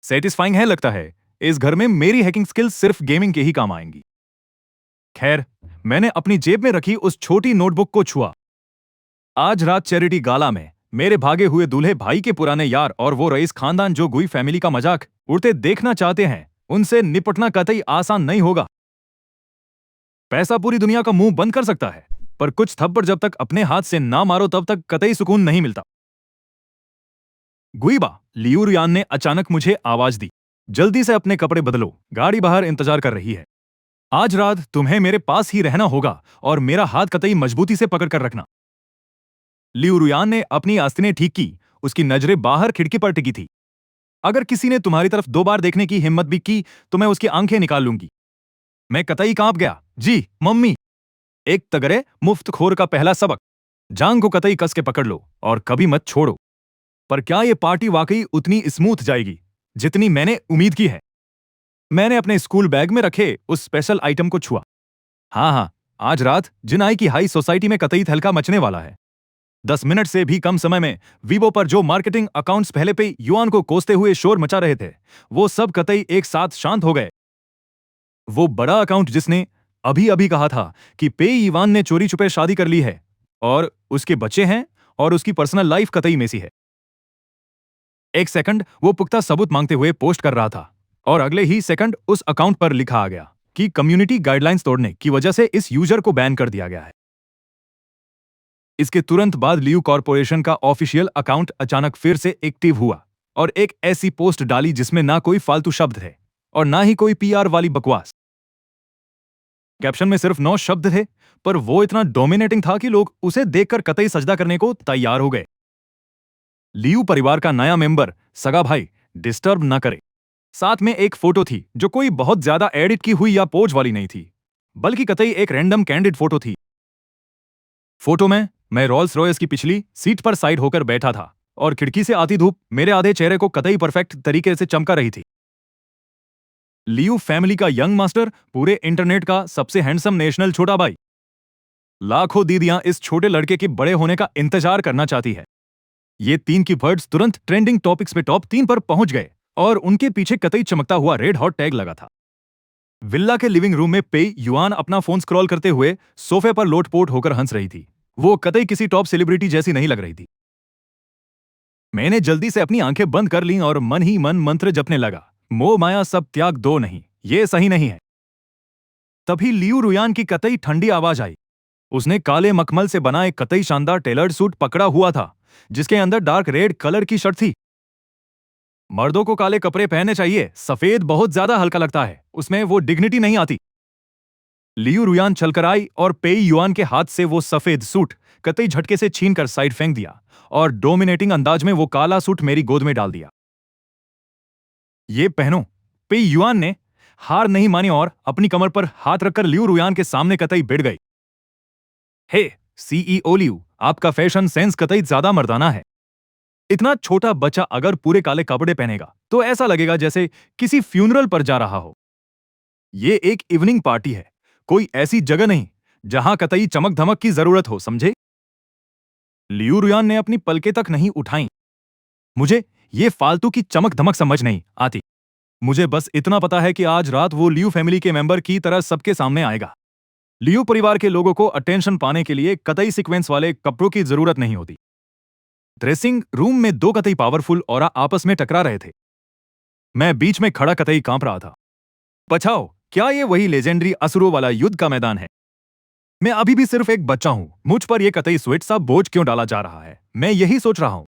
सेटिस्फाइंग है लगता है। इस घर में मेरी हैकिंग स्किल्स सिर्फ गेमिंग के ही काम आएंगी। खैर, मैंने अपनी जेब में रखी उस छोटी नोटबुक को छुआ। आज रात चैरिटी गाला में मेरे भागे हुए दूल्हे भाई के पुराने यार और वो रईस खानदान जो गुई फैमिली का मजाक उड़ते देखना चाहते हैं, उनसे निपटना कतई आसान नहीं होगा। पैसा पूरी दुनिया का मुंह बंद कर सकता है, पर कुछ थप्पड़ जब तक अपने हाथ से ना मारो तब तक कतई सुकून नहीं मिलता। गुईबा, लियू रुयान ने अचानक मुझे आवाज दी। जल्दी से अपने कपड़े बदलो, गाड़ी बाहर इंतजार कर रही है। आज रात तुम्हें मेरे पास ही रहना होगा और मेरा हाथ कतई मजबूती से पकड़ कर रखना। लियू रुयान ने अपनी आस्तीनें ठीक की, उसकी नजरें बाहर खिड़की पर टिकी थी। अगर किसी ने तुम्हारी तरफ 2 बार देखने की हिम्मत भी की तो मैं उसकी आंखें निकाल लूंगी। मैं कतई कांप गया। जी मम्मी। एक तगड़े मुफ्तखोर का पहला सबक, जांग को कतई कस के पकड़ लो और कभी मत छोड़ो। पर क्या ये पार्टी वाकई उतनी स्मूथ जाएगी जितनी मैंने उम्मीद की है? मैंने अपने स्कूल बैग में रखे उस स्पेशल आइटम को छुआ। हाँ, आज रात जिनाई की हाई सोसाइटी में कतई तहलका मचने वाला है। 10 मिनट से भी कम समय में वीवो पर जो मार्केटिंग अकाउंट्स पहले पे युआन को कोसते हुए शोर मचा रहे थे, वो सब कतई एक साथ शांत हो गए। वो बड़ा अकाउंट जिसने अभी अभी कहा था कि पे युआन ने चोरी छुपे शादी कर ली है और उसके बच्चे हैं और उसकी पर्सनल लाइफ कतई मेसी है। एक सेकंड वो पुख्ता सबूत मांगते हुए पोस्ट कर रहा था और अगले ही सेकंड उस अकाउंट पर लिखा आ गया कि कम्युनिटी गाइडलाइंस तोड़ने की वजह से इस यूजर को बैन कर दिया गया है। इसके तुरंत बाद लियू कॉर्पोरेशन का ऑफिशियल अकाउंट अचानक फिर से एक्टिव हुआ और एक ऐसी पोस्ट डाली जिसमें ना कोई फालतू शब्द थे और ना ही कोई पीआर वाली बकवास। कैप्शन में सिर्फ 9 शब्द थे, पर वो इतना डोमिनेटिंग था कि लोग उसे देखकर कतई सजदा करने को तैयार हो गए। लियू परिवार का नया मेंबर, सगा भाई, डिस्टर्ब ना करे। साथ में एक फोटो थी जो कोई बहुत ज्यादा एडिट की हुई या पोज वाली नहीं थी, बल्कि कतई एक रैंडम कैंडिड फोटो थी। फोटो में मैं रोल्स रॉयस की पिछली सीट पर साइड होकर बैठा था और खिड़की से आती धूप मेरे आधे चेहरे को कतई परफेक्ट तरीके से चमका रही थी। लियू फैमिली का यंग मास्टर, पूरे इंटरनेट का सबसे हैंडसम नेशनल छोटा भाई। लाखों दीदियां इस छोटे लड़के के बड़े होने का इंतजार करना चाहती है। ये 3 की वर्ड्स तुरंत ट्रेंडिंग टॉपिक्स में टॉप 3 पर पहुंच गए और उनके पीछे कतई चमकता हुआ रेड हॉट टैग लगा था। विल्ला के लिविंग रूम में पे युआन अपना फोन स्क्रॉल करते हुए सोफे पर लोटपोट होकर हंस रही थी। वो कतई किसी टॉप सेलिब्रिटी जैसी नहीं लग रही थी। मैंने जल्दी से अपनी आंखें बंद कर लीं और मन ही मन मंत्र जपने लगा, मोह माया सब त्याग दो, नहीं, ये सही नहीं है। तभी लियू रुयान की कतई ठंडी आवाज आई। उसने काले मखमल से बना एक कतई शानदार टेलर्ड सूट पकड़ा हुआ था जिसके अंदर डार्क रेड कलर की शर्ट थी। मर्दों को काले कपड़े पहनने चाहिए, सफेद बहुत ज्यादा हल्का लगता है, उसमें वो डिग्निटी नहीं आती। लियू रुयान चलकर आई और पेई युआन के हाथ से वो सफेद सूट कतई झटके से छीनकर साइड फेंक दिया और डोमिनेटिंग अंदाज में वो काला सूट मेरी गोद में डाल दिया। ये पहनो, पेई युआन ने हार नहीं मानी और अपनी कमर पर हाथ रखकर लियू रुयान के सामने कतई भिड़ गई। हे सीईओ लियू, आपका फैशन सेंस कतई ज्यादा मर्दाना है। इतना छोटा बच्चा अगर पूरे काले कपड़े पहनेगा तो ऐसा लगेगा जैसे किसी फ्यूनरल पर जा रहा हो। ये एक इवनिंग पार्टी है, कोई ऐसी जगह नहीं जहां कतई चमक धमक की जरूरत हो, समझे? लियू रुयान ने अपनी पलकें तक नहीं उठाई। मुझे ये फालतू की चमक धमक समझ नहीं आती। मुझे बस इतना पता है कि आज रात वो लियू फैमिली के मेंबर की तरह सबके सामने आएगा। लियू परिवार के लोगों को अटेंशन पाने के लिए कतई सीक्वेंस वाले कपड़ों की जरूरत नहीं होती। ड्रेसिंग रूम में 2 कतई पावरफुल ऑरा आपस में टकरा रहे थे। मैं बीच में खड़ा कतई कांप रहा था। बचाओ, क्या ये वही लेजेंडरी असुरों वाला युद्ध का मैदान है? मैं अभी भी सिर्फ एक बच्चा हूं, मुझ पर यह कतई स्वेट सा बोझ क्यों डाला जा रहा है, मैं यही सोच रहा हूं।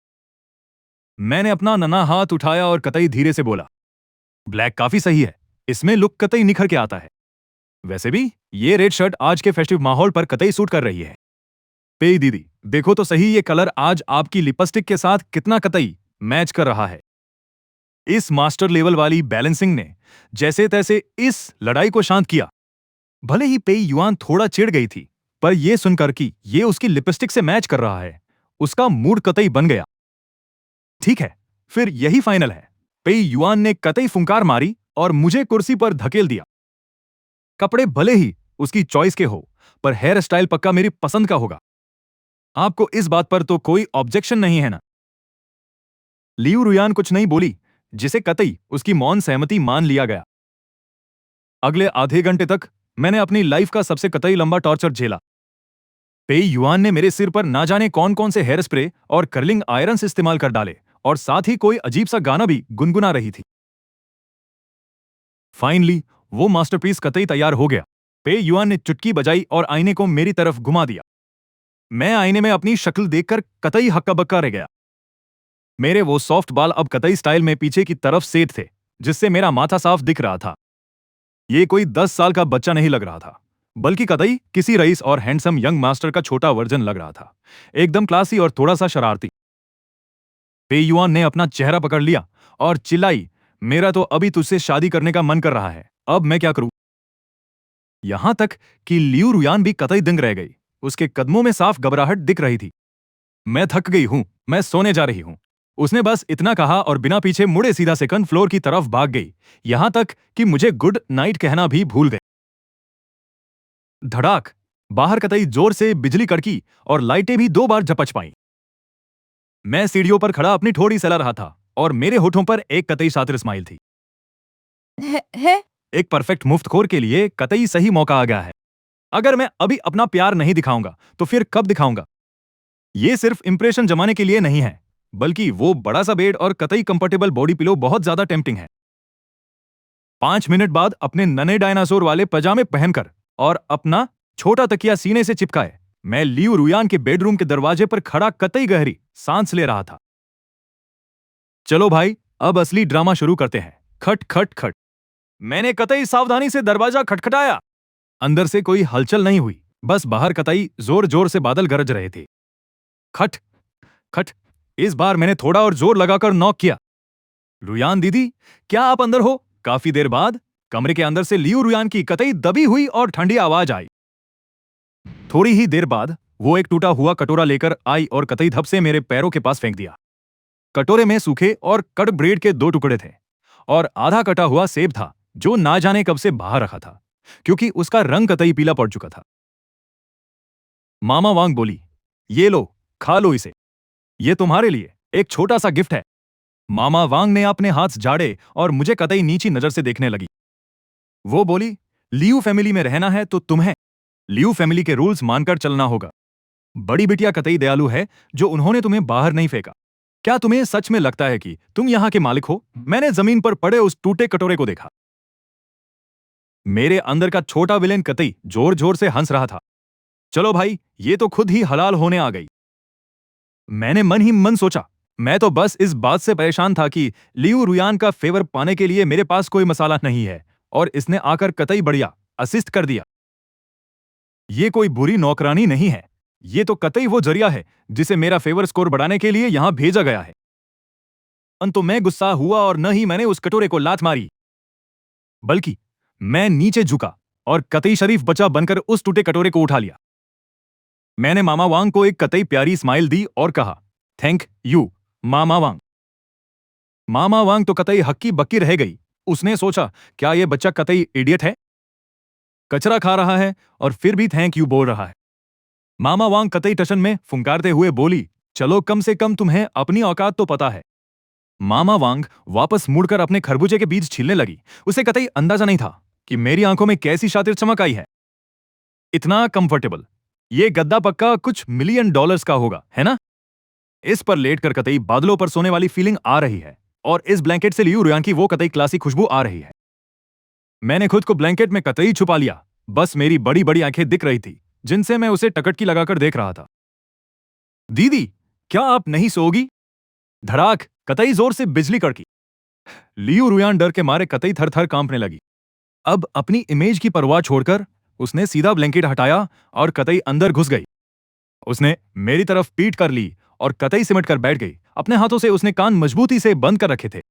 मैंने अपना नन्हा हाथ उठाया और कतई धीरे से बोला, ब्लैक काफी सही है, इसमें लुक कतई निखर के आता है। वैसे भी ये रेड शर्ट आज के फेस्टिव माहौल पर कतई सूट कर रही है। पेई दीदी, देखो तो सही ये कलर आज आपकी लिपस्टिक के साथ कितना कतई मैच कर रहा है। इस मास्टर लेवल वाली बैलेंसिंग ने जैसे तैसे इस लड़ाई को शांत किया। भले ही पेई युआन थोड़ा चिढ़ गई थी, पर यह सुनकर कि ये उसकी लिपस्टिक से मैच कर रहा है, उसका मूड कतई बन गया। ठीक है, फिर यही फाइनल है। पेई युआन ने कतई फुंकार मारी और मुझे कुर्सी पर धकेल दिया। कपड़े भले ही उसकी चॉइस के हो, पर हेयर स्टाइल पक्का मेरी पसंद का होगा। आपको इस बात पर तो कोई ऑब्जेक्शन नहीं है ना? लियू रुयान कुछ नहीं बोली, जिसे कतई उसकी मौन सहमति मान लिया गया। अगले आधे घंटे तक मैंने अपनी लाइफ का सबसे कतई लंबा टॉर्चर झेला। पेई युआन ने मेरे सिर पर ना जाने कौन कौन से हेयर स्प्रे और कर्लिंग आयरन्स इस्तेमाल कर डाले और साथ ही कोई अजीब सा गाना भी गुनगुना रही थी। फाइनली वो मास्टरपीस कतई तैयार हो गया। पे युआन ने चुटकी बजाई और आईने को मेरी तरफ घुमा दिया। मैं आईने में अपनी शक्ल देखकर कतई हक्का बक्का रह गया। मेरे वो सॉफ्ट बाल अब कतई स्टाइल में पीछे की तरफ सेट थे, जिससे मेरा माथा साफ दिख रहा था। ये कोई 10 साल का बच्चा नहीं लग रहा था, बल्कि कतई किसी रईस और हैंडसम यंग मास्टर का छोटा वर्जन लग रहा था, एकदम क्लासी और थोड़ा सा शरारती। पे युआन ने अपना चेहरा पकड़ लिया और चिल्लाई, मेरा तो अभी तुझसे शादी करने का मन कर रहा है, अब मैं क्या करूं? यहां तक कि लियू रुयान भी कतई दंग रह गई। उसके कदमों में साफ घबराहट दिख रही थी। मैं थक गई हूं, मैं सोने जा रही हूं। उसने बस इतना कहा और बिना पीछे मुड़े सीधा सेकंड फ्लोर की तरफ भाग गई, यहां तक कि मुझे गुड नाइट कहना भी भूल गए। धड़ाक! बाहर कतई जोर से बिजली कड़की और लाइटें भी 2 बार झपच पाईं। मैं सीढ़ियों पर खड़ा अपनी ठोड़ी सहला रहा था और मेरे होठों पर एक कतई शातिर स्माइल थी। है? एक परफेक्ट मुफ्तखोर के लिए कतई सही मौका आ गया है। अगर मैं अभी अपना प्यार नहीं दिखाऊंगा तो फिर कब दिखाऊंगा? ये सिर्फ इंप्रेशन जमाने के लिए नहीं है, बल्कि वो बड़ा सा बेड और कतई कंफर्टेबल बॉडी पिलो बहुत ज्यादा टेम्पटिंग है। 5 मिनट बाद अपने नने डायनासोर वाले पजामे पहनकर और अपना छोटा तकिया सीने से चिपकाए मैं लियू रुयान के बेडरूम के दरवाजे पर खड़ा कतई गहरी सांस ले रहा था। चलो भाई, अब असली ड्रामा शुरू करते हैं। खट खट खट। मैंने कतई सावधानी से दरवाजा खटखटाया। अंदर से कोई हलचल नहीं हुई, बस बाहर कतई जोर जोर से बादल गरज रहे थे। खट खट। इस बार मैंने थोड़ा और जोर लगाकर नॉक किया। रुयान दीदी, क्या आप अंदर हो? काफी देर बाद कमरे के अंदर से लियू रुयान की कतई दबी हुई और ठंडी आवाज आई। थोड़ी ही देर बाद वो एक टूटा हुआ कटोरा लेकर आई और कतई धप से मेरे पैरों के पास फेंक दिया। कटोरे में सूखे और कट ब्रेड के 2 टुकड़े थे और आधा कटा हुआ सेब था, जो ना जाने कब से बाहर रखा था, क्योंकि उसका रंग कतई पीला पड़ चुका था। मामा वांग बोली, ये लो, खा लो इसे, ये तुम्हारे लिए एक छोटा सा गिफ्ट है। मामा वांग ने अपने हाथ झाड़े और मुझे कतई नीची नजर से देखने लगी। वो बोली, लियू फैमिली में रहना है तो तुम्हें लियू फैमिली के रूल्स मानकर चलना होगा। बड़ी बिटिया कतई दयालु है जो उन्होंने तुम्हें बाहर नहीं फेंका। क्या तुम्हें सच में लगता है कि तुम यहां के मालिक हो? मैंने जमीन पर पड़े उस टूटे कटोरे को देखा। मेरे अंदर का छोटा विलेन कतई जोर जोर से हंस रहा था। चलो भाई, ये तो खुद ही हलाल होने आ गई। मैंने मन ही मन सोचा, मैं तो बस इस बात से परेशान था कि लियू रुयान का फेवर पाने के लिए मेरे पास कोई मसाला नहीं है और इसने आकर कतई बढ़िया असिस्ट कर दिया। ये कोई बुरी नौकरानी नहीं है, ये तो कतई वो जरिया है जिसे मेरा फेवर स्कोर बढ़ाने के लिए यहां भेजा गया है। अंतो मैं गुस्सा हुआ और न ही मैंने उस कटोरे को लात मारी, बल्कि मैं नीचे झुका और कतई शरीफ बच्चा बनकर उस टूटे कटोरे को उठा लिया। मैंने मामा वांग को एक कतई प्यारी स्माइल दी और कहा, थैंक यू मामा वांग। मामा वांग तो कतई हक्की बक्की रह गई। उसने सोचा, क्या यह बच्चा कतई इडियट है? कचरा खा रहा है और फिर भी थैंक यू बोल रहा है। मामा वांग कतई टशन में फुंकारते हुए बोली, चलो कम से कम तुम्हें अपनी औकात तो पता है। मामा वांग वापस मुड़कर अपने खरबूजे के बीज छीलने लगी। उसे कतई अंदाजा नहीं था कि मेरी आंखों में कैसी शातिर चमक आई है। इतना कंफर्टेबल, ये गद्दा पक्का कुछ मिलियन डॉलर्स का होगा, है ना? इस पर लेटकर कतई बादलों पर सोने वाली फीलिंग आ रही है और इस ब्लैंकेट से लियू रुयान की वो कतई क्लासी खुशबू आ रही है। मैंने खुद को ब्लैंकेट में कतई छुपा लिया, बस मेरी बड़ी बड़ी आंखें दिख रही थी जिनसे मैं उसे टकटकी लगाकर देख रहा था। दीदी, क्या आप नहीं सोओगी? धड़ाक! कतई जोर से बिजली कड़की। लियू रुयान डर के मारे कतई थर थर कांपने लगी। अब अपनी इमेज की परवाह छोड़कर उसने सीधा ब्लैंकेट हटाया और कतई अंदर घुस गई। उसने मेरी तरफ पीठ कर ली और कतई सिमट कर बैठ गई। अपने हाथों से उसने कान मजबूती से बंद कर रखे थे।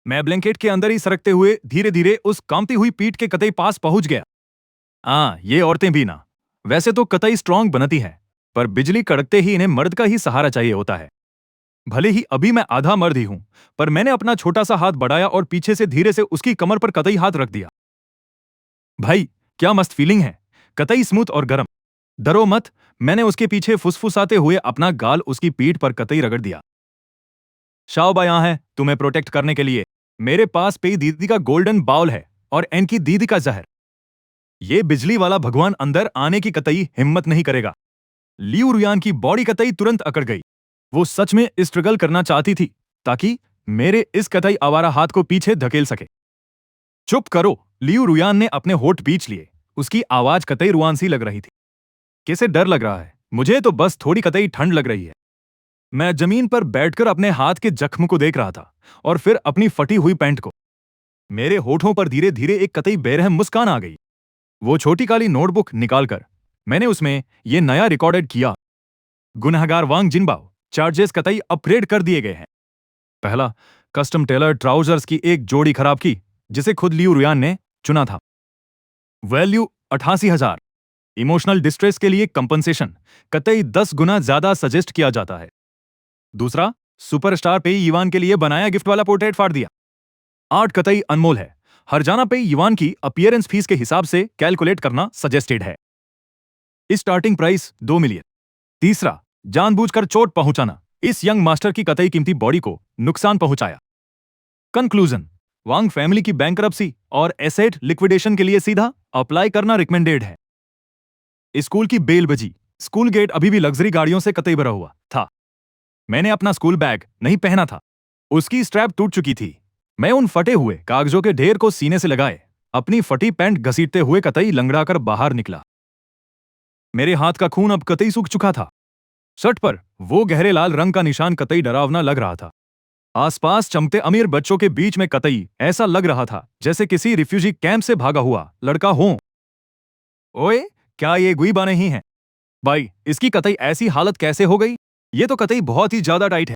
मैं ब्लैंकेट के अंदर ही सरकते हुए धीरे धीरे उस कांपती हुई पीठ के कतई पास पहुंच गया। ये औरतें भी ना, वैसे तो कतई स्ट्रांग बनती हैं, पर बिजली कड़कते ही इन्हें मर्द का ही सहारा चाहिए होता है। भले ही अभी मैं आधा मर्द ही हूं, पर मैंने अपना छोटा सा हाथ बढ़ाया और पीछे से धीरे से उसकी कमर पर कतई हाथ रख दिया। भाई, क्या मस्त फीलिंग है, कतई स्मूथ और गर्म। डरो मत, मैंने उसके पीछे फुसफुसाते हुए अपना गाल उसकी पीठ पर कतई रगड़ दिया। शाओबा यहां है तुम्हें प्रोटेक्ट करने के लिए। मेरे पास पेई दीदी का गोल्डन बाउल है और एन की दीदी का जहर। ये बिजली वाला भगवान अंदर आने की कतई हिम्मत नहीं करेगा। लियू रुयान की बॉडी कतई तुरंत अकड़ गई। वो सच में स्ट्रगल करना चाहती थी ताकि मेरे इस कतई आवारा हाथ को पीछे धकेल सके। चुप करो। लियू रुयान ने अपने होठ पींच लिए। उसकी आवाज कतई रुआन सी लग रही थी। कैसे डर लग रहा है? मुझे तो बस थोड़ी कतई ठंड लग रही है। मैं जमीन पर बैठकर अपने हाथ के जख्म को देख रहा था और फिर अपनी फटी हुई पैंट को। मेरे होठों पर धीरे धीरे एक कतई बेरहम मुस्कान आ गई। वो छोटी काली नोटबुक निकालकर मैंने उसमें ये नया रिकॉर्डेड किया। गुनहगार वांग जिनबाओ, चार्जेस कतई अपग्रेड कर दिए गए हैं। पहला, कस्टम टेलर ट्राउजर्स की एक जोड़ी खराब की जिसे खुद लियू रुयान ने चुना था। वैल्यू 88,000। इमोशनल डिस्ट्रेस के लिए कंपनसेशन कतई 10 गुना ज्यादा सजेस्ट किया जाता है। दूसरा, सुपरस्टार पे युआन के लिए बनाया गिफ्ट वाला पोर्ट्रेट फाड़ दिया। 8 कतई अनमोल है। हरजाना पे युआन की अपीयरेंस फीस के हिसाब से कैलकुलेट करना सजेस्टेड है। Starting price 2 million. तीसरा, जानबूझकर चोट पहुंचाना। इस यंग मास्टर की कतई कीमती बॉडी को नुकसान पहुंचाया। कंक्लूजन, वांग फैमिली की बैंकरप्सी और एसेट लिक्विडेशन के लिए सीधा अप्लाई करना रिकमेंडेड है। स्कूल की बेल बजी। स्कूल गेट अभी भी लग्जरी गाड़ियों से कतई भरा हुआ था। मैंने अपना स्कूल बैग नहीं पहना था। उसकी स्ट्रैप टूट चुकी थी। मैं उन फटे हुए कागजों के ढेर को सीने से लगाए अपनी फटी पैंट घसीटते हुए कतई लंगड़ाकर बाहर निकला। मेरे हाथ का खून अब कतई सूख चुका था। शर्ट पर वो गहरे लाल रंग का निशान कतई डरावना लग रहा था। आसपास चमकते अमीर बच्चों के बीच में कतई ऐसा लग रहा था जैसे किसी रिफ्यूजी कैंप से भागा हुआ लड़का हो। ओए, क्या ये गुईबा नहीं है? भाई, इसकी कतई ऐसी हालत कैसे हो गई? ये तो कतई बहुत ही ज्यादा टाइट है।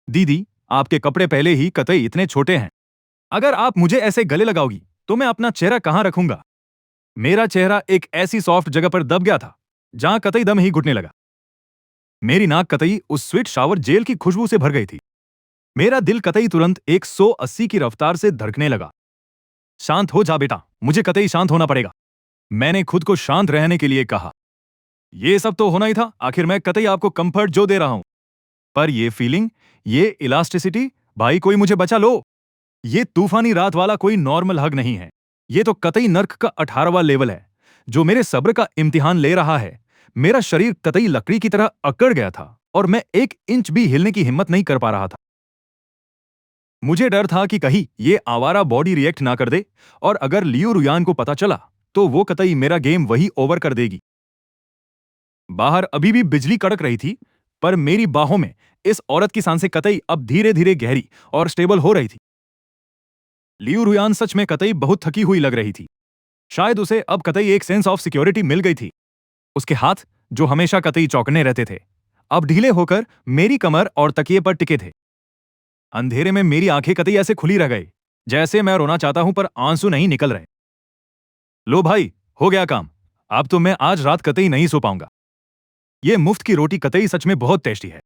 दीदी, आपके कपड़े पहले ही कतई इतने छोटे हैं। अगर आप मुझे ऐसे गले लगाओगी तो मैं अपना चेहरा कहां रखूंगा? मेरा चेहरा एक ऐसी सॉफ्ट जगह पर दब गया था जहां कतई दम ही घुटने लगा। मेरी नाक कतई उस स्वीट शावर जेल की खुशबू से भर गई थी। मेरा दिल कतई तुरंत 180 की रफ्तार से धड़कने लगा। शांत हो जा बेटा, मुझे कतई शांत होना पड़ेगा। मैंने खुद को शांत रहने के लिए कहा। ये सब तो होना ही था। आखिर मैं कतई आपको कंफर्ट जो दे रहा हूं। पर ये फीलिंग, ये इलास्टिसिटी, भाई कोई मुझे बचा लो। ये तूफानी रात वाला कोई नॉर्मल हग नहीं है। ये तो कतई नर्क का 18वां लेवल है जो मेरे सब्र का इम्तिहान ले रहा है। मेरा शरीर कतई लकड़ी की तरह अकड़ गया था और मैं 1 इंच भी हिलने की हिम्मत नहीं कर पा रहा था। मुझे डर था कि कहीं ये आवारा बॉडी रिएक्ट ना कर दे और अगर लियू रुयान को पता चला तो वो कतई मेरा गेम वही ओवर कर देगी। बाहर अभी भी बिजली कड़क रही थी पर मेरी बाहों में इस औरत की सांसें कतई अब धीरे धीरे गहरी और स्टेबल हो रही थी। लियू रुयान सच में कतई बहुत थकी हुई लग रही थी। शायद उसे अब कतई एक सेंस ऑफ सिक्योरिटी मिल गई थी। उसके हाथ, जो हमेशा कतई चौंकने रहते थे, अब ढीले होकर मेरी कमर और तकिए पर टिके थे। अंधेरे में मेरी आंखें कतई ऐसे खुली रह गई जैसे मैं रोना चाहता हूं पर आंसू नहीं निकल रहे। लो भाई, हो गया काम। अब तो मैं आज रात कतई नहीं सो पाऊंगा। ये मुफ्त की रोटी कतई सच में बहुत टेस्टी है।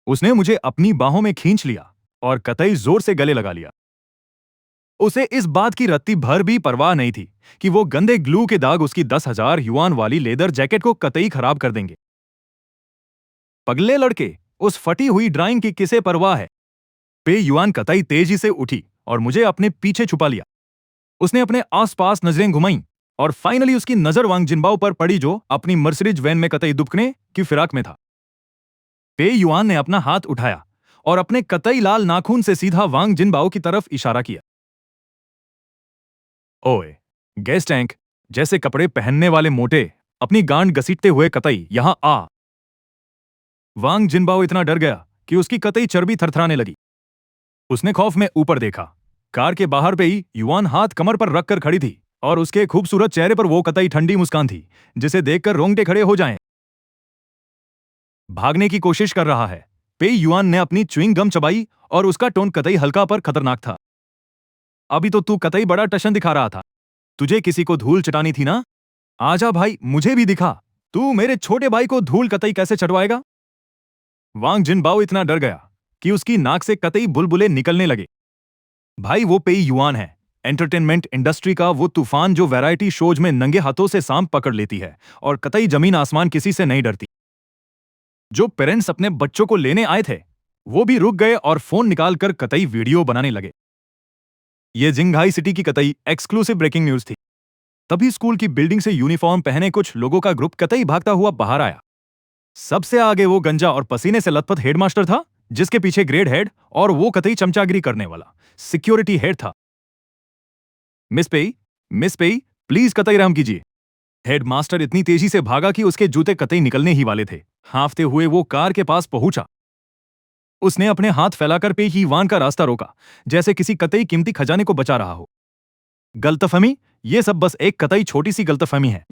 उसने मुझे अपनी बाहों में खींच लिया और कतई जोर से गले लगा लिया। उसे इस बात की रत्ती भर भी परवाह नहीं थी कि वो गंदे ग्लू के दाग उसकी 10,000 युआन वाली लेदर जैकेट को कतई खराब कर देंगे। पगले लड़के, उस फटी हुई ड्राइंग की किसे परवाह है? पे युआन कतई तेजी से उठी और मुझे अपने पीछे छुपा लिया। उसने अपने आसपास नजरें घुमाईं और फाइनली उसकी नजर वांग जिनबाओ पर पड़ी जो अपनी मर्सिडीज वैन में कतई दुबकने की फिराक में था। पे युआन ने अपना हाथ उठाया और अपने कतई लाल नाखून से सीधा वांग जिनबाओ की तरफ इशारा किया। ओए, गैस टैंक जैसे कपड़े पहनने वाले मोटे, अपनी गांड घसीटते हुए कतई यहां आ। वांग जिनबाओ इतना डर गया कि उसकी कतई चर्बी थरथराने लगी। उसने खौफ में ऊपर देखा। कार के बाहर पे ही युआन हाथ कमर पर रखकर खड़ी थी और उसके खूबसूरत चेहरे पर वो कतई ठंडी मुस्कान थी जिसे देखकर रोंगटे खड़े हो जाएं। भागने की कोशिश कर रहा है। पे युआन ने अपनी च्युइंग गम चबाई और उसका टोन कतई हल्का पर खतरनाक था। अभी तो तू कतई बड़ा टशन दिखा रहा था। तुझे किसी को धूल चटानी थी ना? आजा भाई, मुझे भी दिखा। तू मेरे छोटे भाई को धूल कतई कैसे चटवाएगा? वांग जिनबाओ इतना डर गया कि उसकी नाक से कतई बुलबुले निकलने लगे। भाई, वो पे युआन है, एंटरटेनमेंट इंडस्ट्री का वो तूफान जो वैरायटी शोज में नंगे हाथों से सांप पकड़ लेती है और कतई जमीन आसमान किसी से नहीं डरती। जो पेरेंट्स अपने बच्चों को लेने आए थे वो भी रुक गए और फोन निकालकर कतई वीडियो बनाने लगे। ये जिंघाई सिटी की कतई एक्सक्लूसिव ब्रेकिंग न्यूज थी। तभी स्कूल की बिल्डिंग से यूनिफॉर्म पहने कुछ लोगों का ग्रुप कतई भागता हुआ बाहर आया। सबसे आगे वो गंजा और पसीने से लथपथ हेडमास्टर था, जिसके पीछे ग्रेड हेड और वो कतई चमचागिरी करने वाला सिक्योरिटी हेड था। मिस पेई, मिस पेई, प्लीज कतई रहम कीजिए। हेडमास्टर इतनी तेजी से भागा कि उसके जूते कतई निकलने ही वाले थे। हांफते हुए वो कार के पास पहुंचा। उसने अपने हाथ फैलाकर पे ही वान का रास्ता रोका, जैसे किसी कतई कीमती खजाने को बचा रहा हो। गलतफहमी, ये सब बस एक कतई छोटी सी गलतफहमी है।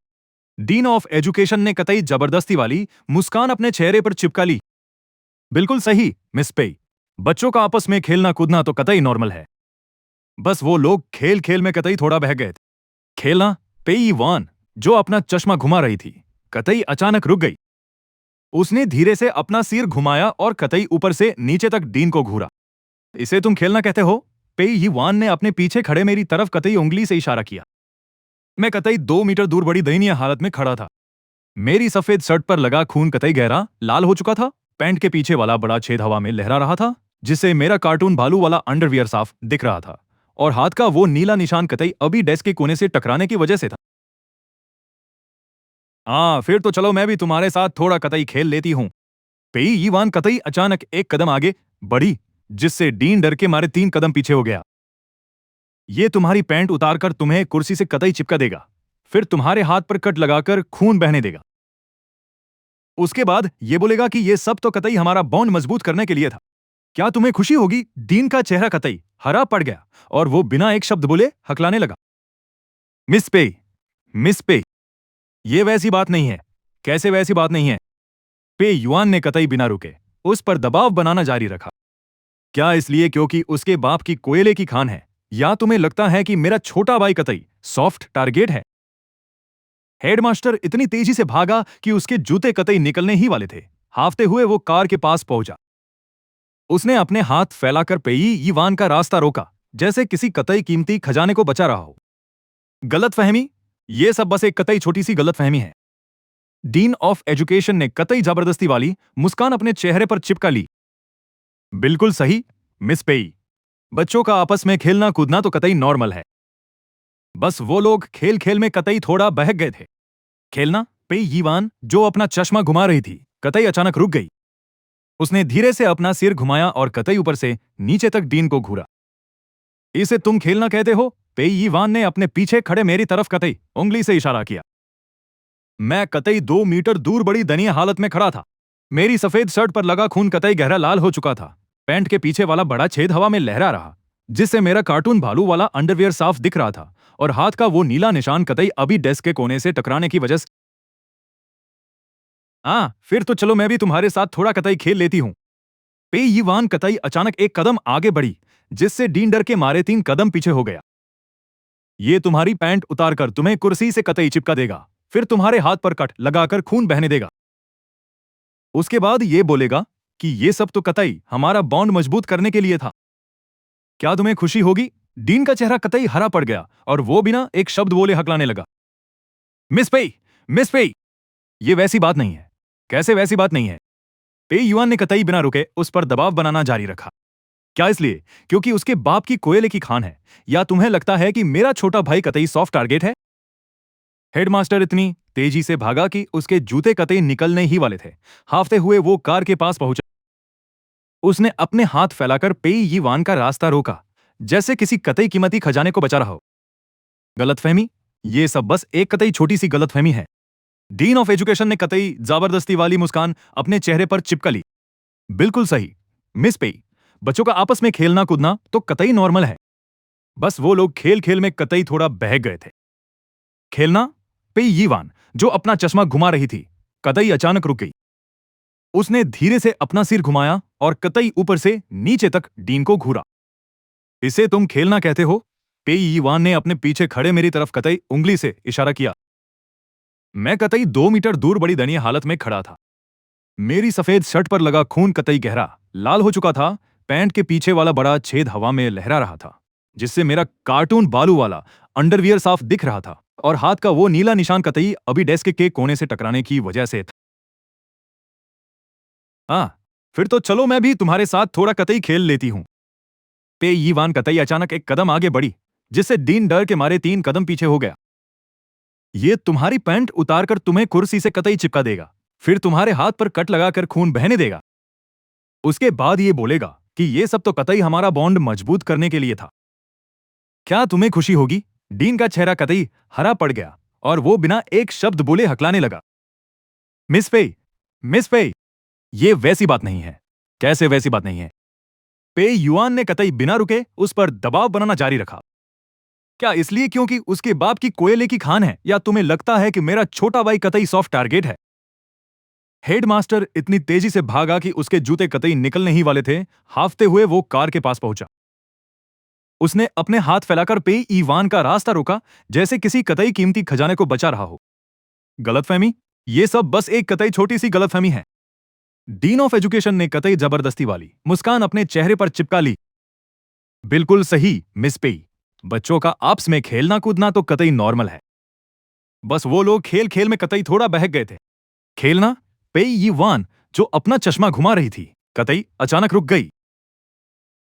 डीन ऑफ एजुकेशन ने कतई जबरदस्ती वाली मुस्कान अपने चेहरे पर चिपका ली। बिल्कुल सही मिस पेई, बच्चों का आपस में खेलना कूदना तो कतई नॉर्मल है। बस वो लोग खेल खेल में कतई थोड़ा बह गए थे। खेलना, पेई वान जो अपना चश्मा घुमा रही थी, कतई अचानक रुक गई। उसने धीरे से अपना सिर घुमाया और कतई ऊपर से नीचे तक डीन को घूरा। इसे तुम खेलना कहते हो? पेई ही वान ने अपने पीछे खड़े मेरी तरफ कतई उंगली से इशारा किया। मैं कतई 2 मीटर दूर बड़ी दयनीय हालत में खड़ा था। मेरी सफेद शर्ट पर लगा खून कतई गहरा लाल हो चुका था। पैंट के पीछे वाला बड़ा छेद हवा में लहरा रहा था, जिससे मेरा कार्टून भालू वाला अंडरवियर साफ दिख रहा था। और हाथ का वो नीला निशान कतई अभी डेस्क के कोने से टकराने की वजह से था। फिर तो चलो मैं भी तुम्हारे साथ थोड़ा कतई खेल लेती हूं। पेई यीवान कतई अचानक एक कदम आगे बढ़ी, जिससे डीन डर के मारे 3 कदम पीछे हो गया। ये तुम्हारी पैंट उतारकर तुम्हें कुर्सी से कतई चिपका देगा, फिर तुम्हारे हाथ पर कट लगाकर खून बहने देगा। उसके बाद ये बोलेगा कि ये सब तो कतई हमारा बॉन्ड मजबूत करने के लिए था। क्या तुम्हें खुशी होगी? डीन का चेहरा कतई हरा पड़ गया और वो बिना एक शब्द बोले हकलाने लगा। मिस पेई, मिस पेई, ये वैसी बात नहीं है। कैसे वैसी बात नहीं है? पे युआन ने कतई बिना रुके उस पर दबाव बनाना जारी रखा। क्या इसलिए क्योंकि उसके बाप की कोयले की खान है, या तुम्हें लगता है कि मेरा छोटा भाई कतई सॉफ्ट टारगेट है? हेडमास्टर इतनी तेजी से भागा कि उसके जूते कतई निकलने ही वाले थे। हाफते हुए वो कार के पास पहुंचा। उसने अपने हाथ फैलाकर पेई यीवान का रास्ता रोका, जैसे किसी कतई कीमती खजाने को बचा रहा हो। गलतफहमी, ये सब बस एक कतई छोटी सी गलतफहमी है। डीन ऑफ एजुकेशन ने कतई जबरदस्ती वाली मुस्कान अपने चेहरे पर चिपका ली। बिल्कुल सही मिस पेई, बच्चों का आपस में खेलना कूदना तो कतई नॉर्मल है। बस वो लोग खेल खेल में कतई थोड़ा बहक गए थे। खेलना, पेई यीवान जो अपना चश्मा घुमा रही थी, कतई अचानक रुक गई। उसने धीरे से अपना सिर घुमाया और कतई ऊपर से नीचे तक डीन को घूरा। इसे तुम खेलना कहते हो? पेई यीवान ने अपने पीछे खड़े मेरी तरफ कतई उंगली से इशारा किया। मैं कतई 2 मीटर दूर बड़ी दयनीय हालत में खड़ा था। मेरी सफेद शर्ट पर लगा खून कतई गहरा लाल हो चुका था। पैंट के पीछे वाला बड़ा छेद हवा में लहरा रहा, जिससे मेरा कार्टून भालू वाला अंडरवियर साफ दिख रहा था। और हाथ का वो नीला निशान कतई अभी डेस्क के कोने से टकराने की वजह से। फिर तो चलो मैं भी तुम्हारे साथ थोड़ा कतई खेल लेती हूं। पे यीवान कतई अचानक एक कदम आगे बढ़ी, जिससे डीन डर के मारे 3 कदम पीछे हो गया। ये तुम्हारी पैंट उतारकर तुम्हें कुर्सी से कतई चिपका देगा, फिर तुम्हारे हाथ पर कट लगाकर खून बहने देगा। उसके बाद ये बोलेगा कि ये सब तो कतई हमारा बॉन्ड मजबूत करने के लिए था। क्या तुम्हें खुशी होगी? डीन का चेहरा कतई हरा पड़ गया और वो बिना एक शब्द बोले हकलाने लगा। मिस पेई, मिस पेई, ये वैसी बात नहीं है। कैसे वैसी बात नहीं है? पे युआन ने कतई बिना रुके उस पर दबाव बनाना जारी रखा। क्या इसलिए क्योंकि उसके बाप की कोयले की खान है, या तुम्हें लगता है कि मेरा छोटा भाई कतई सॉफ्ट टारगेट है? हेडमास्टर इतनी तेजी से भागा कि उसके जूते कतई निकलने ही वाले थे। हाफते हुए वो कार के पास पहुंचा। उसने अपने हाथ फैलाकर पेई यीवान का रास्ता रोका, जैसे किसी कतई कीमती खजाने को बचा रहा हो। गलतफहमी, ये सब बस एक कतई छोटी सी गलतफहमी है। डीन ऑफ एजुकेशन ने कतई जबरदस्ती वाली मुस्कान अपने चेहरे पर चिपका ली। बिल्कुल सही मिस पेई, बच्चों का आपस में खेलना कूदना तो कतई नॉर्मल है। बस वो लोग खेल खेल में कतई थोड़ा बहक गए थे। खेलना, पेई यीवान जो अपना चश्मा घुमा रही थी, कतई अचानक रुक गई। उसने धीरे से अपना सिर घुमाया और कतई ऊपर से नीचे तक डीन को घूरा। इसे तुम खेलना कहते हो? पेई यीवान ने अपने पीछे खड़े मेरी तरफ कतई उंगली से इशारा किया। मैं कतई 2 मीटर दूर बड़ी दयनीय हालत में खड़ा था। मेरी सफेद शर्ट पर लगा खून कतई गहरा लाल हो चुका था। पैंट के पीछे वाला बड़ा छेद हवा में लहरा रहा था, जिससे मेरा कार्टून बालू वाला अंडरवियर साफ दिख रहा था। और हाथ का वो नीला निशान कतई अभी डेस्क के कोने से टकराने की वजह से था। फिर तो चलो मैं भी तुम्हारे साथ थोड़ा कतई खेल लेती हूं। पे यीवान कतई अचानक एक कदम आगे बढ़ी, जिससे डीन डर के मारे 3 कदम पीछे हो गया। ये तुम्हारी पैंट उतारकर तुम्हें कुर्सी से कतई चिपका देगा, फिर तुम्हारे हाथ पर कट लगाकर खून बहने देगा। उसके बाद ये बोलेगा कि ये सब तो कतई हमारा बॉन्ड मजबूत करने के लिए था। क्या तुम्हें खुशी होगी? डीन का चेहरा कतई हरा पड़ गया और वो बिना एक शब्द बोले हकलाने लगा। मिस पे, मिस पे, ये वैसी बात नहीं है। कैसे वैसी बात नहीं है? पे युआन ने कतई बिना रुके उस पर दबाव बनाना जारी रखा। क्या इसलिए क्योंकि उसके बाप की कोयले की खान है, या तुम्हें लगता है कि मेरा छोटा भाई कतई सॉफ्ट टारगेट है? हेडमास्टर इतनी तेजी से भागा कि उसके जूते कतई निकलने ही वाले थे। हाफते हुए वो कार के पास पहुंचा। उसने अपने हाथ फैलाकर पे ईवान का रास्ता रोका, जैसे किसी कतई कीमती खजाने को बचा रहा हो। गलतफहमी? ये सब बस एक कतई छोटी सी गलतफहमी है। डीन ऑफ एजुकेशन ने कतई जबरदस्ती वाली मुस्कान अपने चेहरे पर चिपका ली। बिल्कुल सही, मिस पेई। बच्चों का आपस में खेलना कूदना तो कतई नॉर्मल है। बस वो लोग खेल खेल में कतई थोड़ा बहक गए थे। खेलना? पेई यीवान, जो अपना चश्मा घुमा रही थी, कतई अचानक रुक गई।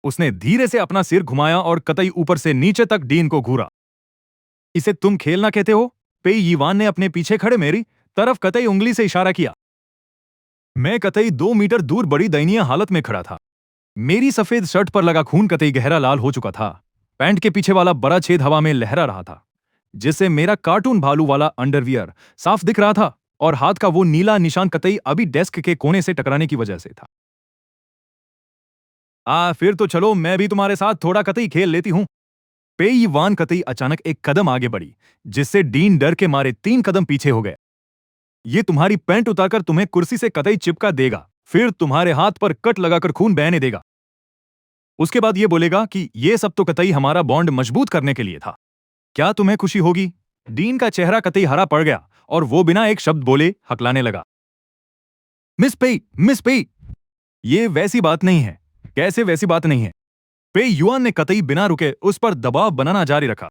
उसने धीरे से अपना सिर घुमाया और कतई ऊपर से नीचे तक डीन को घूरा। इसे तुम खेलना कहते हो? पेई यीवान ने अपने पीछे खड़े मेरी तरफ कतई उंगली से इशारा किया। मैं कतई 2 मीटर दूर बड़ी दयनीय हालत में खड़ा था। मेरी सफेद शर्ट पर लगा खून कतई गहरा लाल हो चुका था। पैंट के पीछे वाला बड़ा छेद हवा में लहरा रहा था, जिससे मेरा कार्टून भालू वाला अंडरवियर साफ दिख रहा था, और हाथ का वो नीला निशान कतई अभी डेस्क के कोने से टकराने की वजह से था। फिर तो चलो मैं भी तुम्हारे साथ थोड़ा कतई खेल लेती हूं। पे यीवान कतई अचानक एक कदम आगे बढ़ी, जिससे डीन डर के मारे 3 कदम पीछे हो गए। ये तुम्हारी पैंट उतारकर तुम्हें कुर्सी से कतई चिपका देगा, फिर तुम्हारे हाथ पर कट लगाकर खून बहने देगा। उसके बाद ये बोलेगा कि ये सब तो कतई हमारा बॉन्ड मजबूत करने के लिए था। क्या तुम्हें खुशी होगी? डीन का चेहरा कतई हरा पड़ गया और वो बिना एक शब्द बोले हकलाने लगा। मिस पेई, मिस पेई, ये वैसी बात नहीं है। कैसे वैसी बात नहीं है? पे युआन ने कतई बिना रुके उस पर दबाव बनाना जारी रखा।